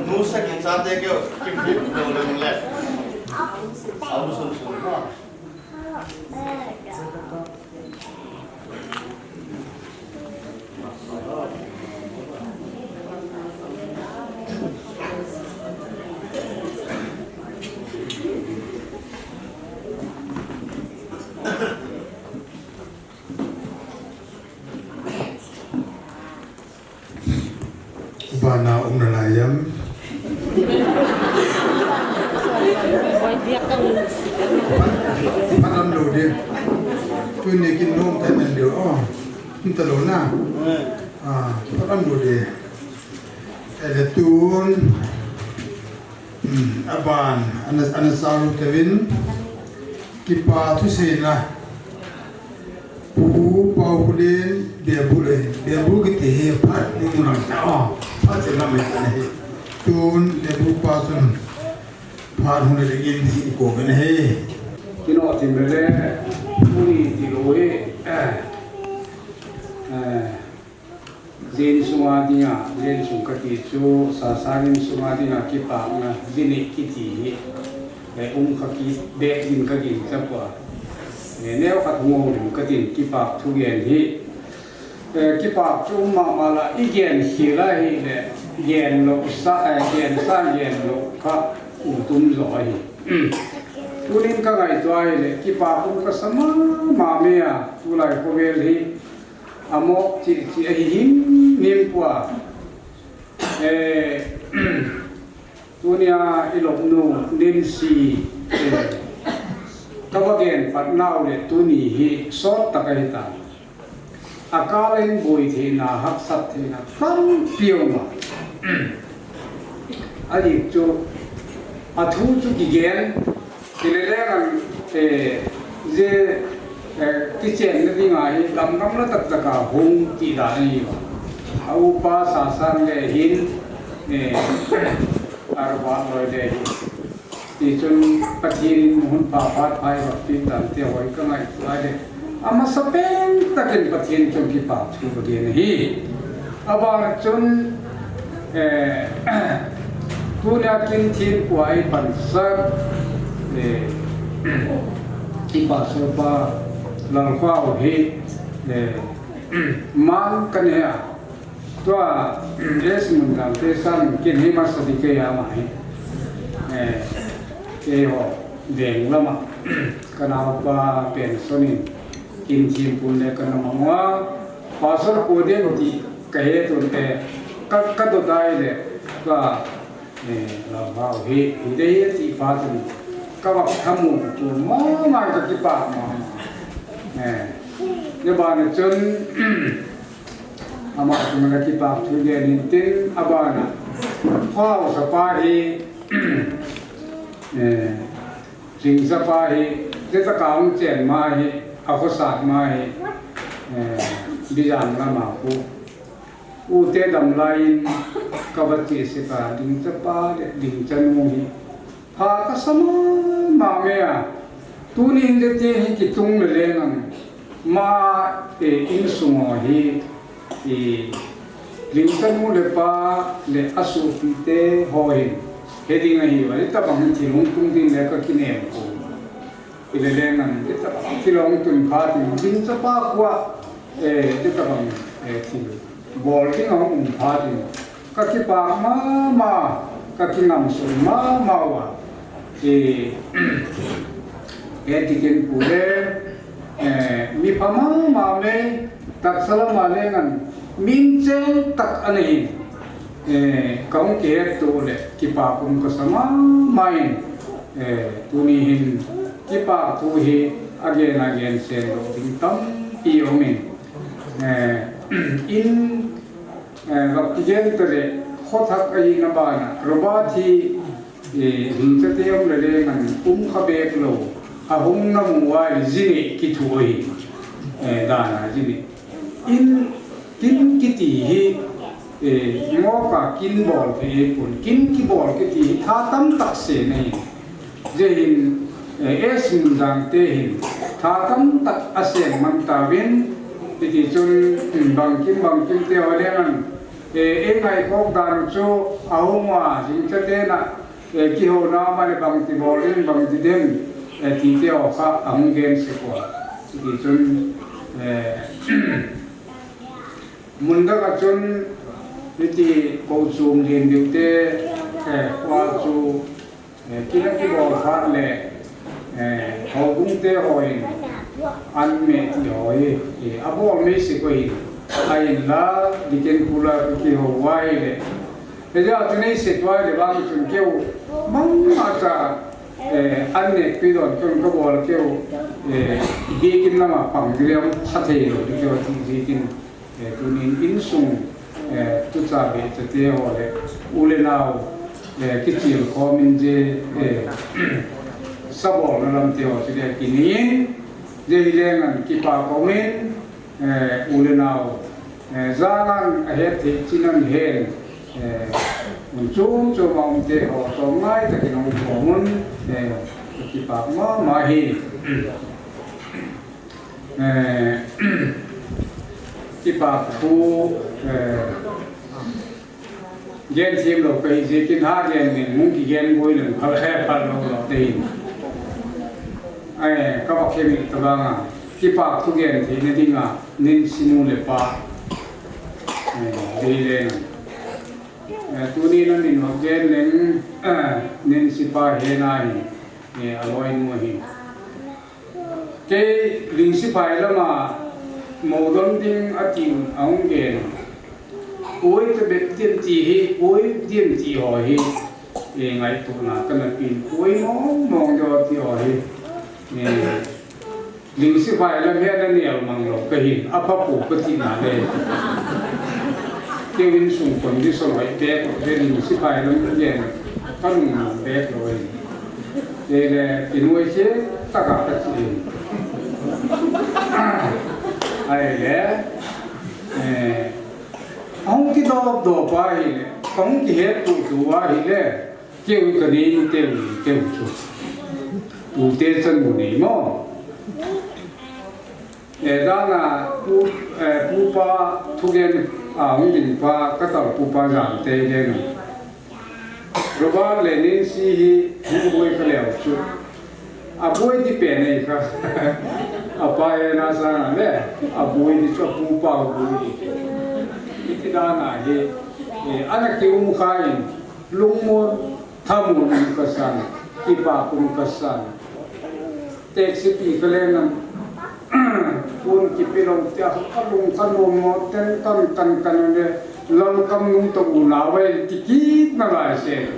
nusa kita saja ke kim kim dengan mulai abu sun sun Bana umnalayam Panam lo dia tu ni kin nom tai men dia kita lo na panam lo dia ada tun aban anas saru Kevin kipa tu sena pu pau kulen dia bulu kita he pat ni mun Pasal lama ni, tun lebu pasun, pasun lagi ni kau kena he. Kino timbele, puni tiloe, zen sumadina, zen sungkati tu, sasarin sumadina kipa na dinik kiti, kaki dek kaki siapa, neo kat ngomong katin kipa tugen hi. Kipa cuma malah igen hirai le gen lo sa gen lo ka untung zoi tunin ka ngai tuai le kipa pun ka sama mamea tulai ko vel hi amo chi him nim kwa tunia ilok nu nim si kawagen patnau le tuni hi sot takaitan akalin boy thi na hak sat thi na tam piu ma ali chu athu chu ki gen tilele kan je kitchen na di ngai lam nam na tak taka hong ti da ni ba au pa sa san le hin arba loi le ti chun pathin hun pa pat phai ba ti tan te hoi ka ngai lai le ama sapeng takin pathin chun ki pa chu pathin hi abar chun tunya kin thin kwai pan sak ipa sopa lang khoa hi man kan ya tua es Munjang te san kin hi ma sa di ke ya ma hi ke ho deng lama kana pa pen sonin kin chim pun le kana mangwa pasal ko de ti ka he tu te ka do dai le ka la ba hi de ti fa tu ka ba thamu tu ma ka ki pa ma ne ba ne chun ama tu ma ki pa tu de nin tin abana phao sa pa hi jing sa pa hi te ta kaung chen ma hi a ko sa ma hi bi jan la ma ku u te dam lain ka ba ti se ka ding sa pa de ding chan mu hi ha ka sama ma me a tu ni de te hi ki tung le le nang ma in su mo hi ding chan mu le pa le asu pi te ho hi heading hi wa ta bang ti lung tung din le ka kinem ko ile le nang ta bang ti long tung pha ti din sa pa kwa ta bang ti bol ki ngong pha ti ka ki pa ma ka ki nam su ma wa ti ken pure mi pa ma me tak sala ma le ngan min chen tak ane kaung ke tu le ki pa kum ko sama main tu ni hin ki pa tu hi again se lo ding tam i o min in gap ki gen tele khothak ai na ba na roba thi hin te te om le ngan kha bek lo a hung na mu wa ji ni ki thu hi da na ji ni in kin ki ti hi ngõ cả kin bol thì cũng kin ki bol cái thì tha tâm tắc sẽ này giờ hình es Munjang te hình tha tâm tắc aseng man ta vin thì chun bằng kim te ở đây nè ngày có đàn cho áo hoa chính chất thế nè ki hồ na mà bằng thì bol lên bằng thì đen thì te ở khác ông gen sẽ qua thì chun Munjang chun thì câu zoom liền được thế qua chú khi nó cái bộ phát lệ họ cũng thế hỏi ăn mẹ thì hỏi thì abo mấy sự quay ai là đi trên pula cái họ quay lệ bây giờ cái này sẽ quay để bằng chúng kêu mong mà cha ăn mẹ cái đó chúng có bộ là kêu đi kinh là mà bằng cái làm sát thế rồi kêu thì kinh tụi mình in sung tu cha be te te ho le ule nao ki ti ko min je sabol na lam te ho se de ki ni je ile ngan ki pa ko min ule nao zalan a he te chinan hen mun chum cho ma te ho to mai ta ki no ko mun ki pa ma hi ki pa khu gen sim lo pe je kin ha gen min mung ki gen boi len phal he phal lo te ai ka ba ke mi ta ba nga ki pa khu gen thi ne dinga nin sinu le pa de le tu ni na min ho gen len nin si pa he na hi aloi mu hi ke ling si pa la ma màu đom đinh ở tiền ông gen cuối cái bếp tiền chỉ hi cuối tiền chỉ hỏi hi ngày tụ là cái là pin cuối nó mong cho thì hỏi hi linh sĩ phải là hết là nhiều mang lộc cái hình áp phụ cái gì nào đây cái viên sùng quần đi soi bé của cái linh sĩ phải là cái gì phân bé rồi đây là cái nuôi chết tất cả các gì ai lẽ ông cái đó đồ bài ông cái hết tụ tụ ai lẽ kêu cái gì kêu chú tụ tên chân của你嘛đó là pu pa thu gen ông đình pa cái tàu pu pa giảm tê gen rồi ba lên nên si hi bôi cái lèo chú abuai di pene ka apa na sana le abuai di chopu pa bui iti dana he anak ki umkhain lungmon thamun kasan kipa kum kasan taxi pi kalen pun kipilong tia kalung kalung mo ten tan le lal kam nung to unawai tikit na lai se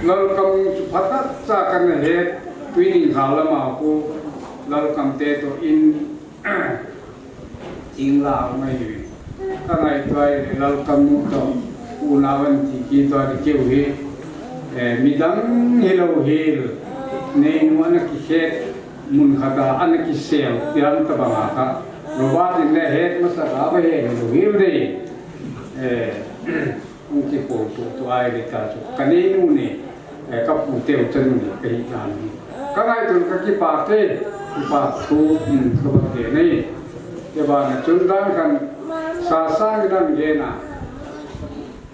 lal kam phatat sa kan he twinning khala ma ko lal kam te to in la mai kanai toy lal kam nung to unawan tikit to ke he midang hello hel nei no na ki he mun khata an ki sel tiam ta ba ka robat in le het masa ga ba he hello hel de ki po to ai de ta so kanei nu ne ka pu te o chen ni ke nan ni ka ngai tu ka ki pa te ki pa thu ko ba te nei ke ba na chun dan kan sa sa ni nan ge na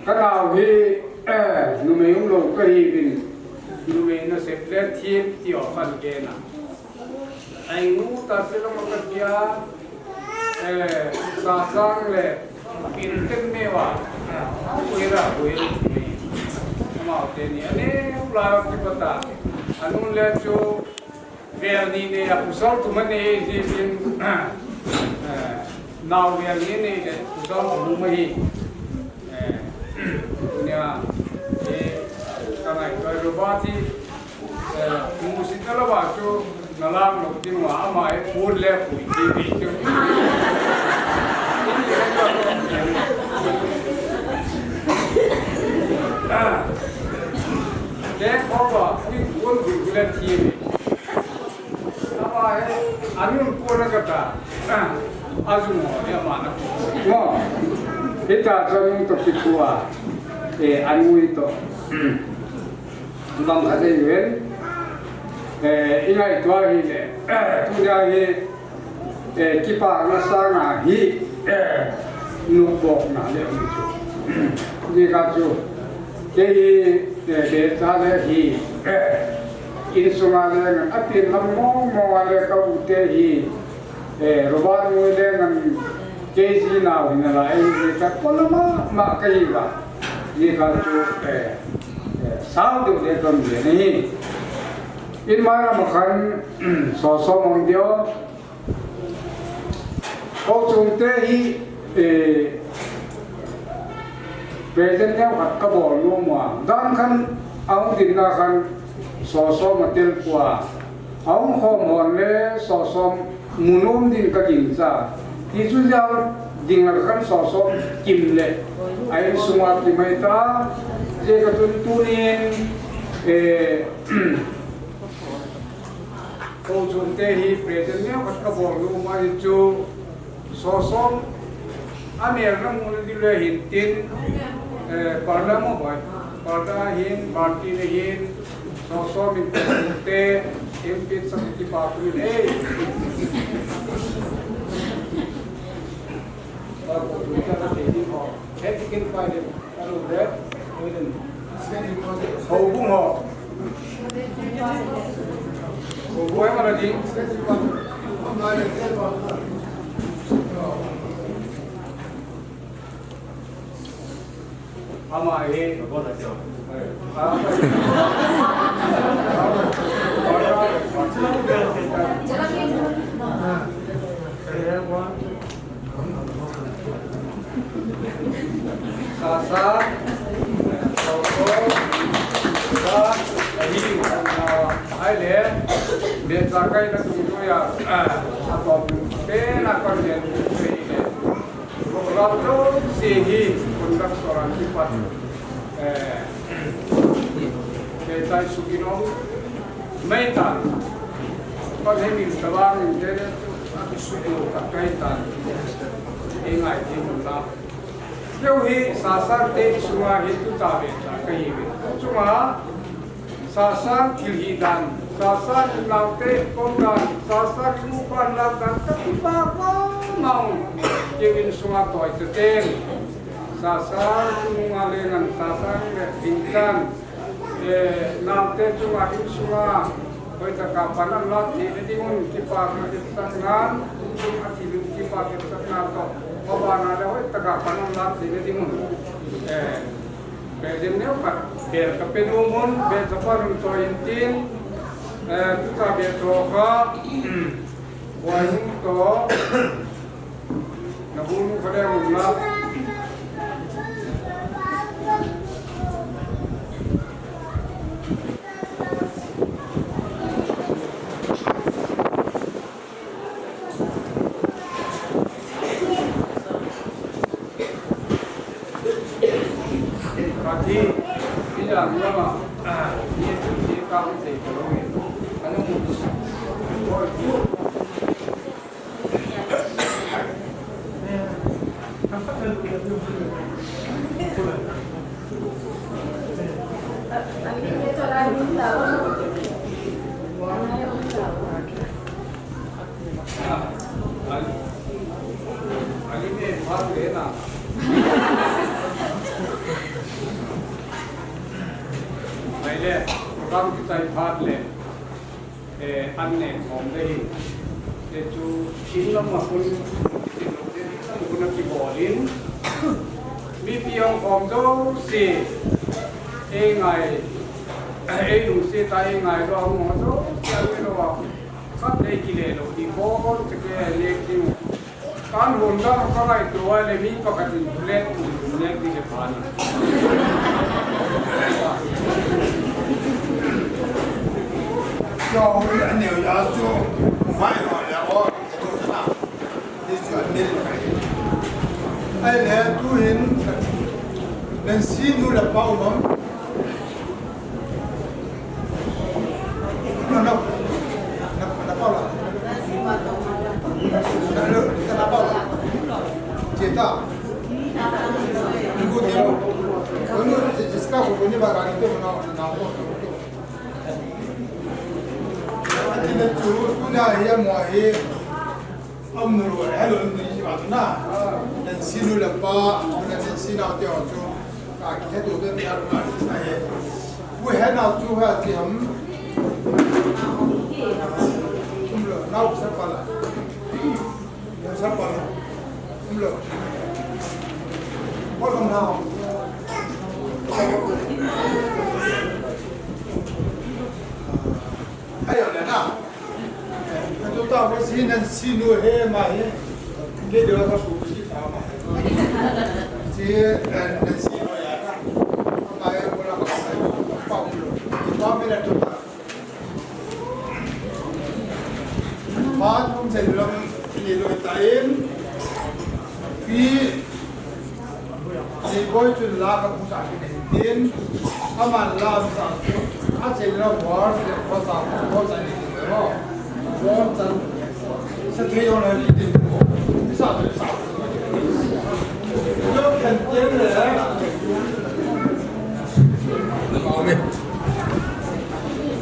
ka na hi nu me yung lo ka hi bin nu me na se ple thiem ti o kan ge na ai nu ta se lo ma ka dia sa sang le in ten me wa kuira kuira mau te ni ane ula ki pata anun le cho ver ni ne apusal tu mane ji bin now ver ni ne apusal tu mai nya kana ko robati musika la ba cho nalam no tin wa ama e pur le pu ji bi cho Then over we won the team. Apa anun pura kata azumo ya mana. Mo kita jangan terpikua anu itu. Bang ada yuan ingat dua ini punya ini kipa nasanga hi nubok na le itu. Ni kaju desa le hi insula le ngan atin lamong mo ale ka ute hi roban mo le ngan kesi na hina la ai ka kolama ma kai ba ni ka chu sao de le kam de ni in mara makhan so mong dio ko chung te hi present yang kat kabor lumwa dan kan ang dinna kan soso matil kwa ang homon le soso munum din ka ginsa tisu jang dinga kan soso kimle ai suma kimaita je ka tuntunin ko junte hi present yang kat kabor lumwa ju soso amer na mun dile hintin parda mo boy parda hin barti ne hin so min te impit sa ti papri ne par ko tuta na te di ho et kin pa de aru de oiden ho bu ho ho bu ai mara di ama he बहुत अच्छा sasa ai le be sakai na tu ya apa be na kan de Rato sehi kontak orang sifat kita sugino meitan pada ini sebab jadi aku sudah kaitan ingat ini Yohi sasar te semua itu tabe kahi cuma sasar kilhidan sasar laute kondan sasar lupa lakukan ketika mau Jewin sunga toy teteng, sasar mengalengan sasar hingkan, nanti sunga Koi tak panan lat di mun kipa kesaknan ati lu kipa kesaknan to babana le hoi tak panan lat di mun bedem ne pak ber kapenumun be saparun to intin tuta be troka wahin to nabunu kada munna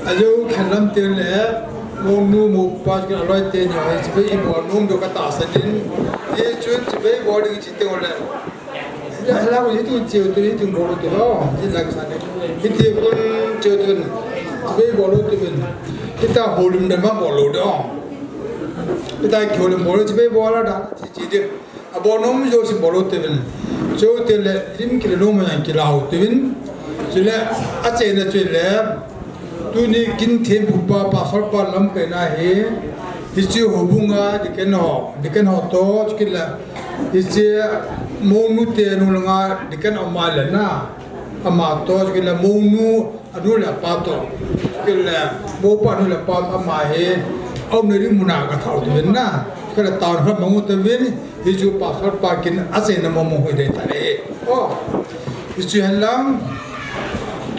ayo khalam tel le mong nu mu pas ke aloi te nya ai chibe I bo nung do ka ta sanin e chun chibe bo de chi te ole ya hala ko yitu che tu ni tung bo to no ji la ka ne ki te kun che tu chibe bo lo tu ben kita holum de ma bo lo do kita kholum bo lo chibe bo la da chi de abo nom jo si bo lo te ben jo te le lim ki lo ma yang ki la ho te ben chule a che na che le tu ni kin them bupa pa far pa lam pe na he hi chi hobunga diken ho to chkila hi chi monu te nu nga diken amal na ama to chkila monu adu la pa to chkila bo pa nu la pa ama he au ne ri muna ka thau tu na kala taw ha mangu te ven hi chu pa far pa kin ase na mo ho de ta le o hi chi halang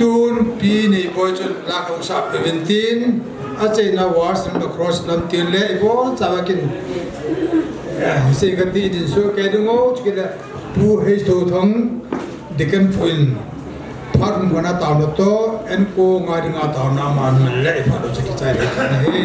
tun pi nei boy chun la khong sa 17 a chei na wars and cross lam tin le bo chawakin se ga ti din so ke dungo chkila pu he to thong dikan puin pharun bana taw no to en ko ngari nga taw na man le fa do chki chai le kana he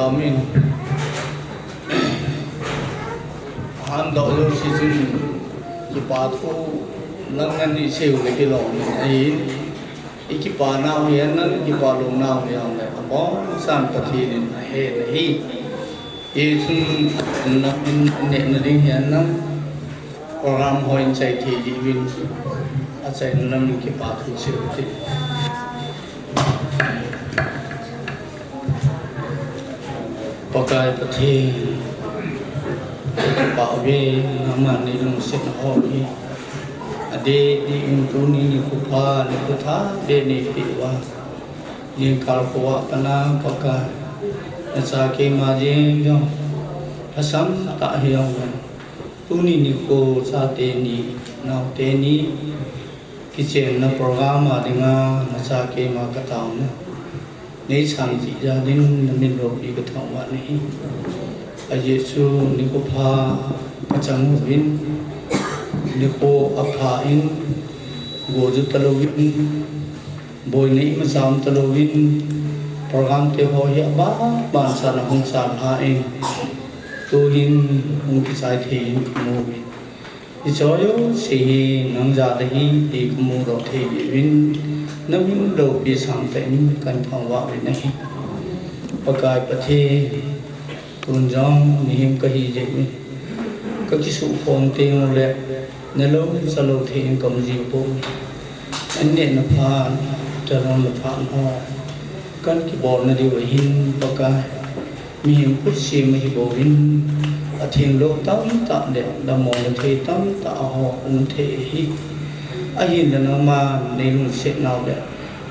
Amin. Handa ulo sizin kipatu langan di sew lagi long ini ikipana huyan ikipalong na huyan apa san patin he isun nek yan program hoin cai thi win acai nam kipatu sew pakai peti pak we nama ni dong set hobi ade di intuni ni kupa ni kutha de ni piwa ni kalpua kana pakai asa ke maje jo asam tak hiang tuni ni ko sa te ni nau te ni kitchen na program adinga asa ke ma katau na nei sang ji gia đình min ro đi cái thằng bạn này a Giêsu ni ko pha ka chang win ni ko apha in goju talovin boy nei masam talovin program te ho ya ba ban sana hong san ha in tu hin hong ki sai the in mo bi i choyo si nang ja de hi ti mo ro the bi win nam hin lo pi sam te in kan thong wa bi nahi pakai pathe Munjang ni him kahi je mi ka ki su phong te ngo le ne lo sa lo the in kam ji po an ne na pha ta ron na pha ho kan ki bol na di wa hin pakai mi him put si mi hi bo win a thing lo tam ta de da mo le the tam ta ho the hi a hin da na ma ne lu se nào de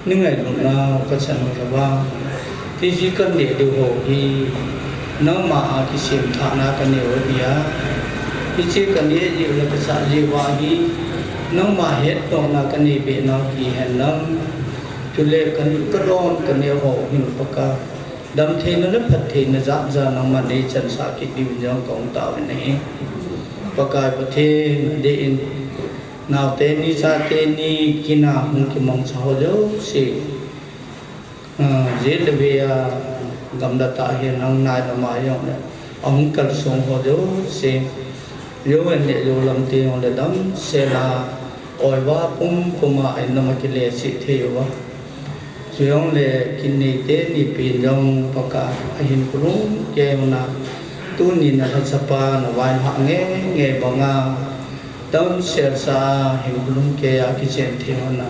ni ngai lu na ka chan ka ba ti ji kan de de ho hi nó mà cái sim thà na cái nhiều bia cái chiếc cái này nhiều là cái sản gì qua đi nó mà hết còn là cái này bị nó kỳ hẹn lắm cho nên cái đòn cái nhiều hộ hình bậc ca đâm thì nó rất thật thì nó giảm ra nó mà đi chân sa cái điều gì cũng tạo này bậc ca bậc thì để nào tên đi sa tên đi khi nào cũng cái mong sao dấu xí dễ để về gam data hiền ông nai là mai ông này ông cần sống họ dấu xe dấu anh để dấu làm tiền ông để đóng xe là oi va pum mà anh nằm cái lệ sĩ thế va rồi ông lệ kinh này thế ni pin trong baka hiền cũng kêu na tu nhìn là thật sapa là vài họ nghe bằng đóng xe sa hiền cũng kêu cái chuyện thế na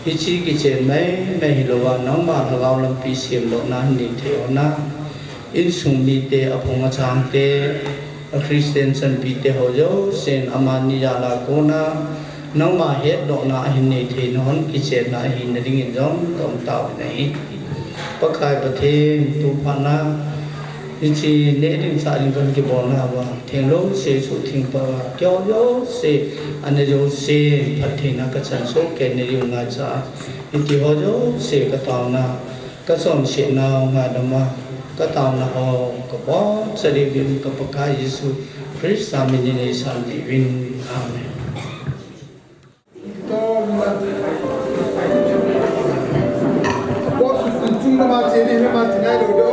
ichi ki chen mai hilowa nang ma thagaw lam pi sem lo na ni theo na in sum mi te aphonga chang te a christian san pi te ho jo sen amani ya la ko na nang ma het do na hin ni the non ki chen na hin na ding in jong tong taw nei pakai pathe tu phana ichi ne ding sa ding kan ki bon na wa theng lo se su thing pa kyo yo se ane jo se pathe na ka chan so ke ne yu nga cha iti ho jo se ka taw na ka som se na nga dama ka taw na ho ka bo sari bin ka pakai Yesu Christ amin ni san di win amen to bo su sun chung na ma che ni ma ti nai do do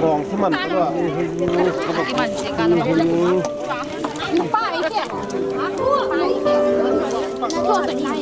Bongที่มันก็มันใช้การป้าไอ้แก่ป้าไอ้แก่นั่นโทษตัวนี้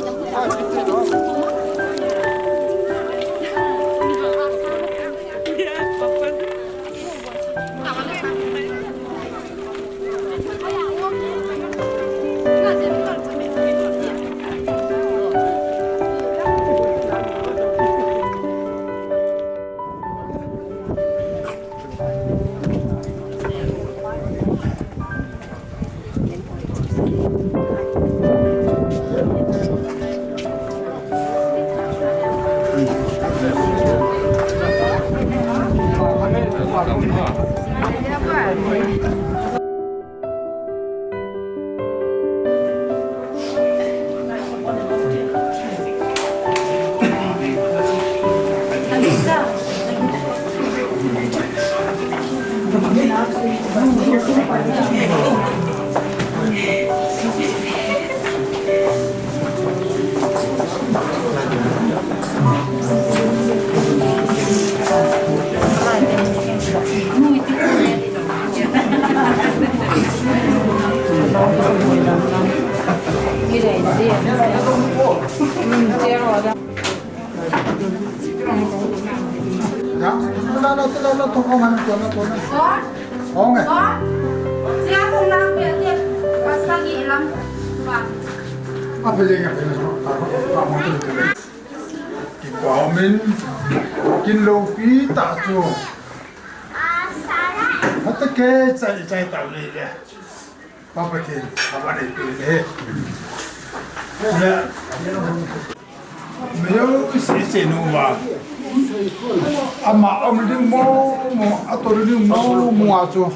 Như này là gì? nó không ăn tuần nó có ngày Saya không làm việc thiệt và sao nghĩ lắm và bây giờ ngày cái quả mình kinh lâu phí tạ chu nó tất cả chạy tàu này đấy ba bữa thì ba này từ đấy nè nếu sẽ nụ vào ama ông đi mua tôi đi mua cho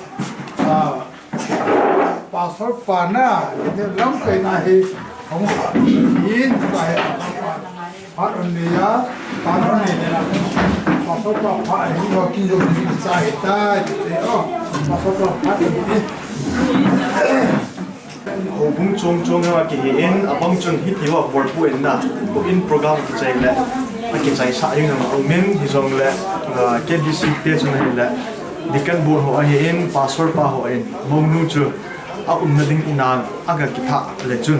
passport pana thì lắm cái này không in phải phát ở đây á phát ở đây là passport phải nó kinh doanh sai ta thì passport phát ở đây bung chung ha ki in abang chun hit hiwa work in na in program ki chai le ki chai sa yung ang min hi zong le ke dc te chun hi le dikan bu ho hi in password pa ho in mong nu chu a na ding inang aga ki tha le chun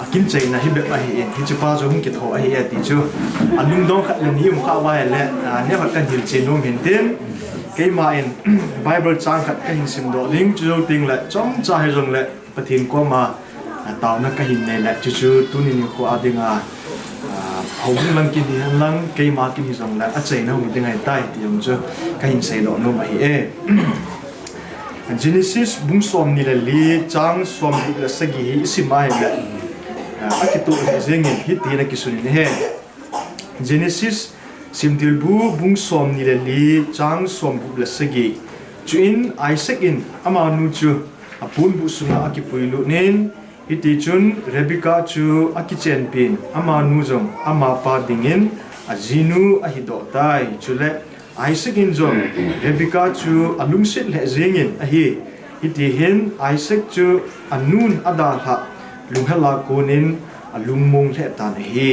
akin chai na hi be ma hi in hi chu pa zo hung ki tho hi ya ti chu anung dong khat le ni um kha wa le ne ba kan hil chen nom hin tin ke ma in bible chang khat ka hin sim do ling chu ting le chong cha hi zong le pathin ko ma tao na ka hin nei la chu chu tunin ko adinga hong lang ki ni lang ke ma ki ni zong la a chei na hong dingai tai ti yong chu ka hin sei do no mai e Genesis bung som ni la li chang som la sagi hi simai la a ki tu he zengin hi ti na ki sunin he Genesis simtil bu bung som ni la li chang som bu la sagi chu in Isaac in ama nu chu apun bu sunga aki puilu nin iti chun Rebecca chu aki chen pin ama nu jong ama pa dingin azinu ahido tai chule Isaac in jong Rebecca chu alung sit le zengin ahi iti hin Isaac chu anun ada ha lunghala konin alung mong le tan hi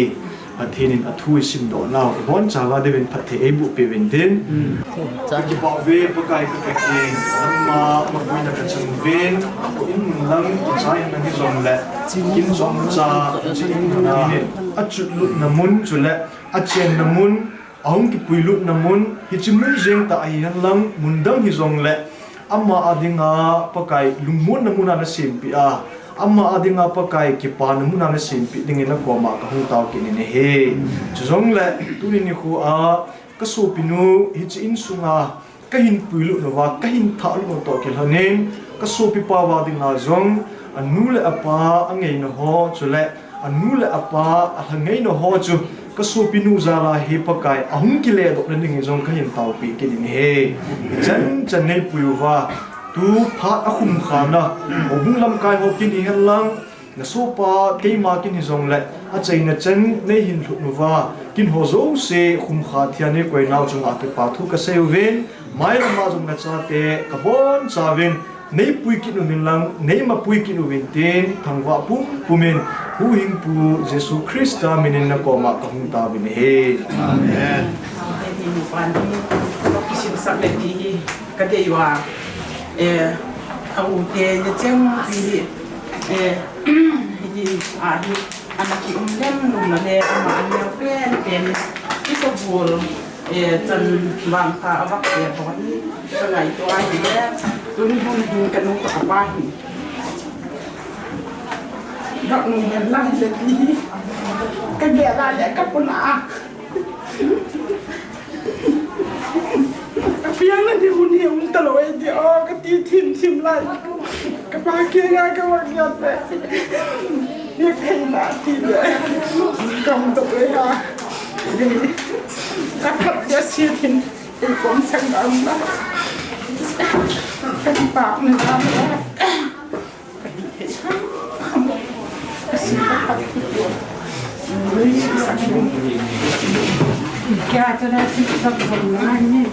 pathinin athui sim do naw bon chawa devin pathe ebu pe ventin ki ba ve pakai ka ke amma mabuina ka chung ven in lang chai na ni zong le kin zong cha chin na achut lut na mun chule achen na mun aung ki puilut na mun hi chimun jeng ta ai han lang mundang hi zong le amma adinga pakai lungmun na mun na simpi a amma adinga pakai ki pa na mun na simpi dingin na ko ma ka hu taw ki ni he chong le tu ni khu a ka so pinu hi chin sunga ka hin puilut no wa ka hin tha lu to ke hanen ka so pi pa wa dinga zong anu le apa angai no ho chule anu le apa ahangai no ho chu ka so pinu zala he pakai ahung ki le do na ning zong ka hin taw pi ki ni he chan chan nei puyu wa tu phat akhum khana obung lam kai ho ki ni han lang na so pa ke ma ki ni zong le a chei na chen nei hin thu nu wa kin ho zo se khum kha thia ne koi naw chung a ke pa thu ka se ven mai la ma zong na cha te ka bon cha ven nei pui ki nu min lang nei ma pui ki nu vin tin thangwa pum pumin hu hing pu jesu christa minin na ko ma ka hung ta bin he amen au te ye cheng pi hi ana ki lem nu na le ama ane pen ki so bol chan wang ta awak ye bo ni so ngai to ai le tu ni hun hin kan nu ka pa hi gak nu hen la le ti ka ge la le ka puna piang nanti huni un talo di oh kati tim lai kapake ya ka wak ya te ye kai na ti le kam to le ha ka kap ya si tin e kom sang am na ka pa na na क्या चला सब भगवान ने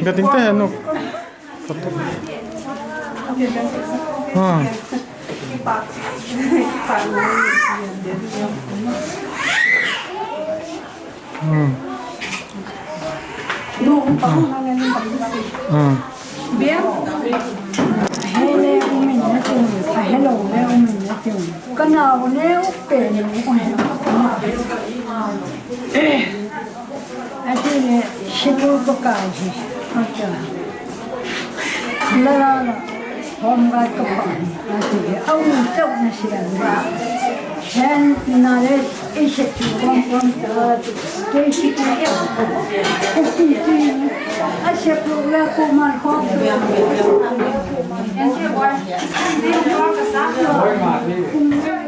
gating teh no foto ลูกป้ามาเงินเบี้ยให้เลี้ยงมันนะจุ่มให้หลงเลี้ยงมันนะจุ่มก็นาวเลี้ยงเป็นอย่างนี้คนอาทิตย์นี้ชิบุกกาจีเขาจะแล้วพอมาก็ไปอาทิตย์เอาเงินเจ้าหน้าที่อะไรฉันน่าจะอิสระความตัวที่คิดไม่ออกคุกกี้อาเชฟลูกแล้วกูมาขอเบี้ยเบี้ยเบี้ยเบี้ยเบี้ยเบี้ยเบี้ยเบี้ยเบี้ยเบี้ย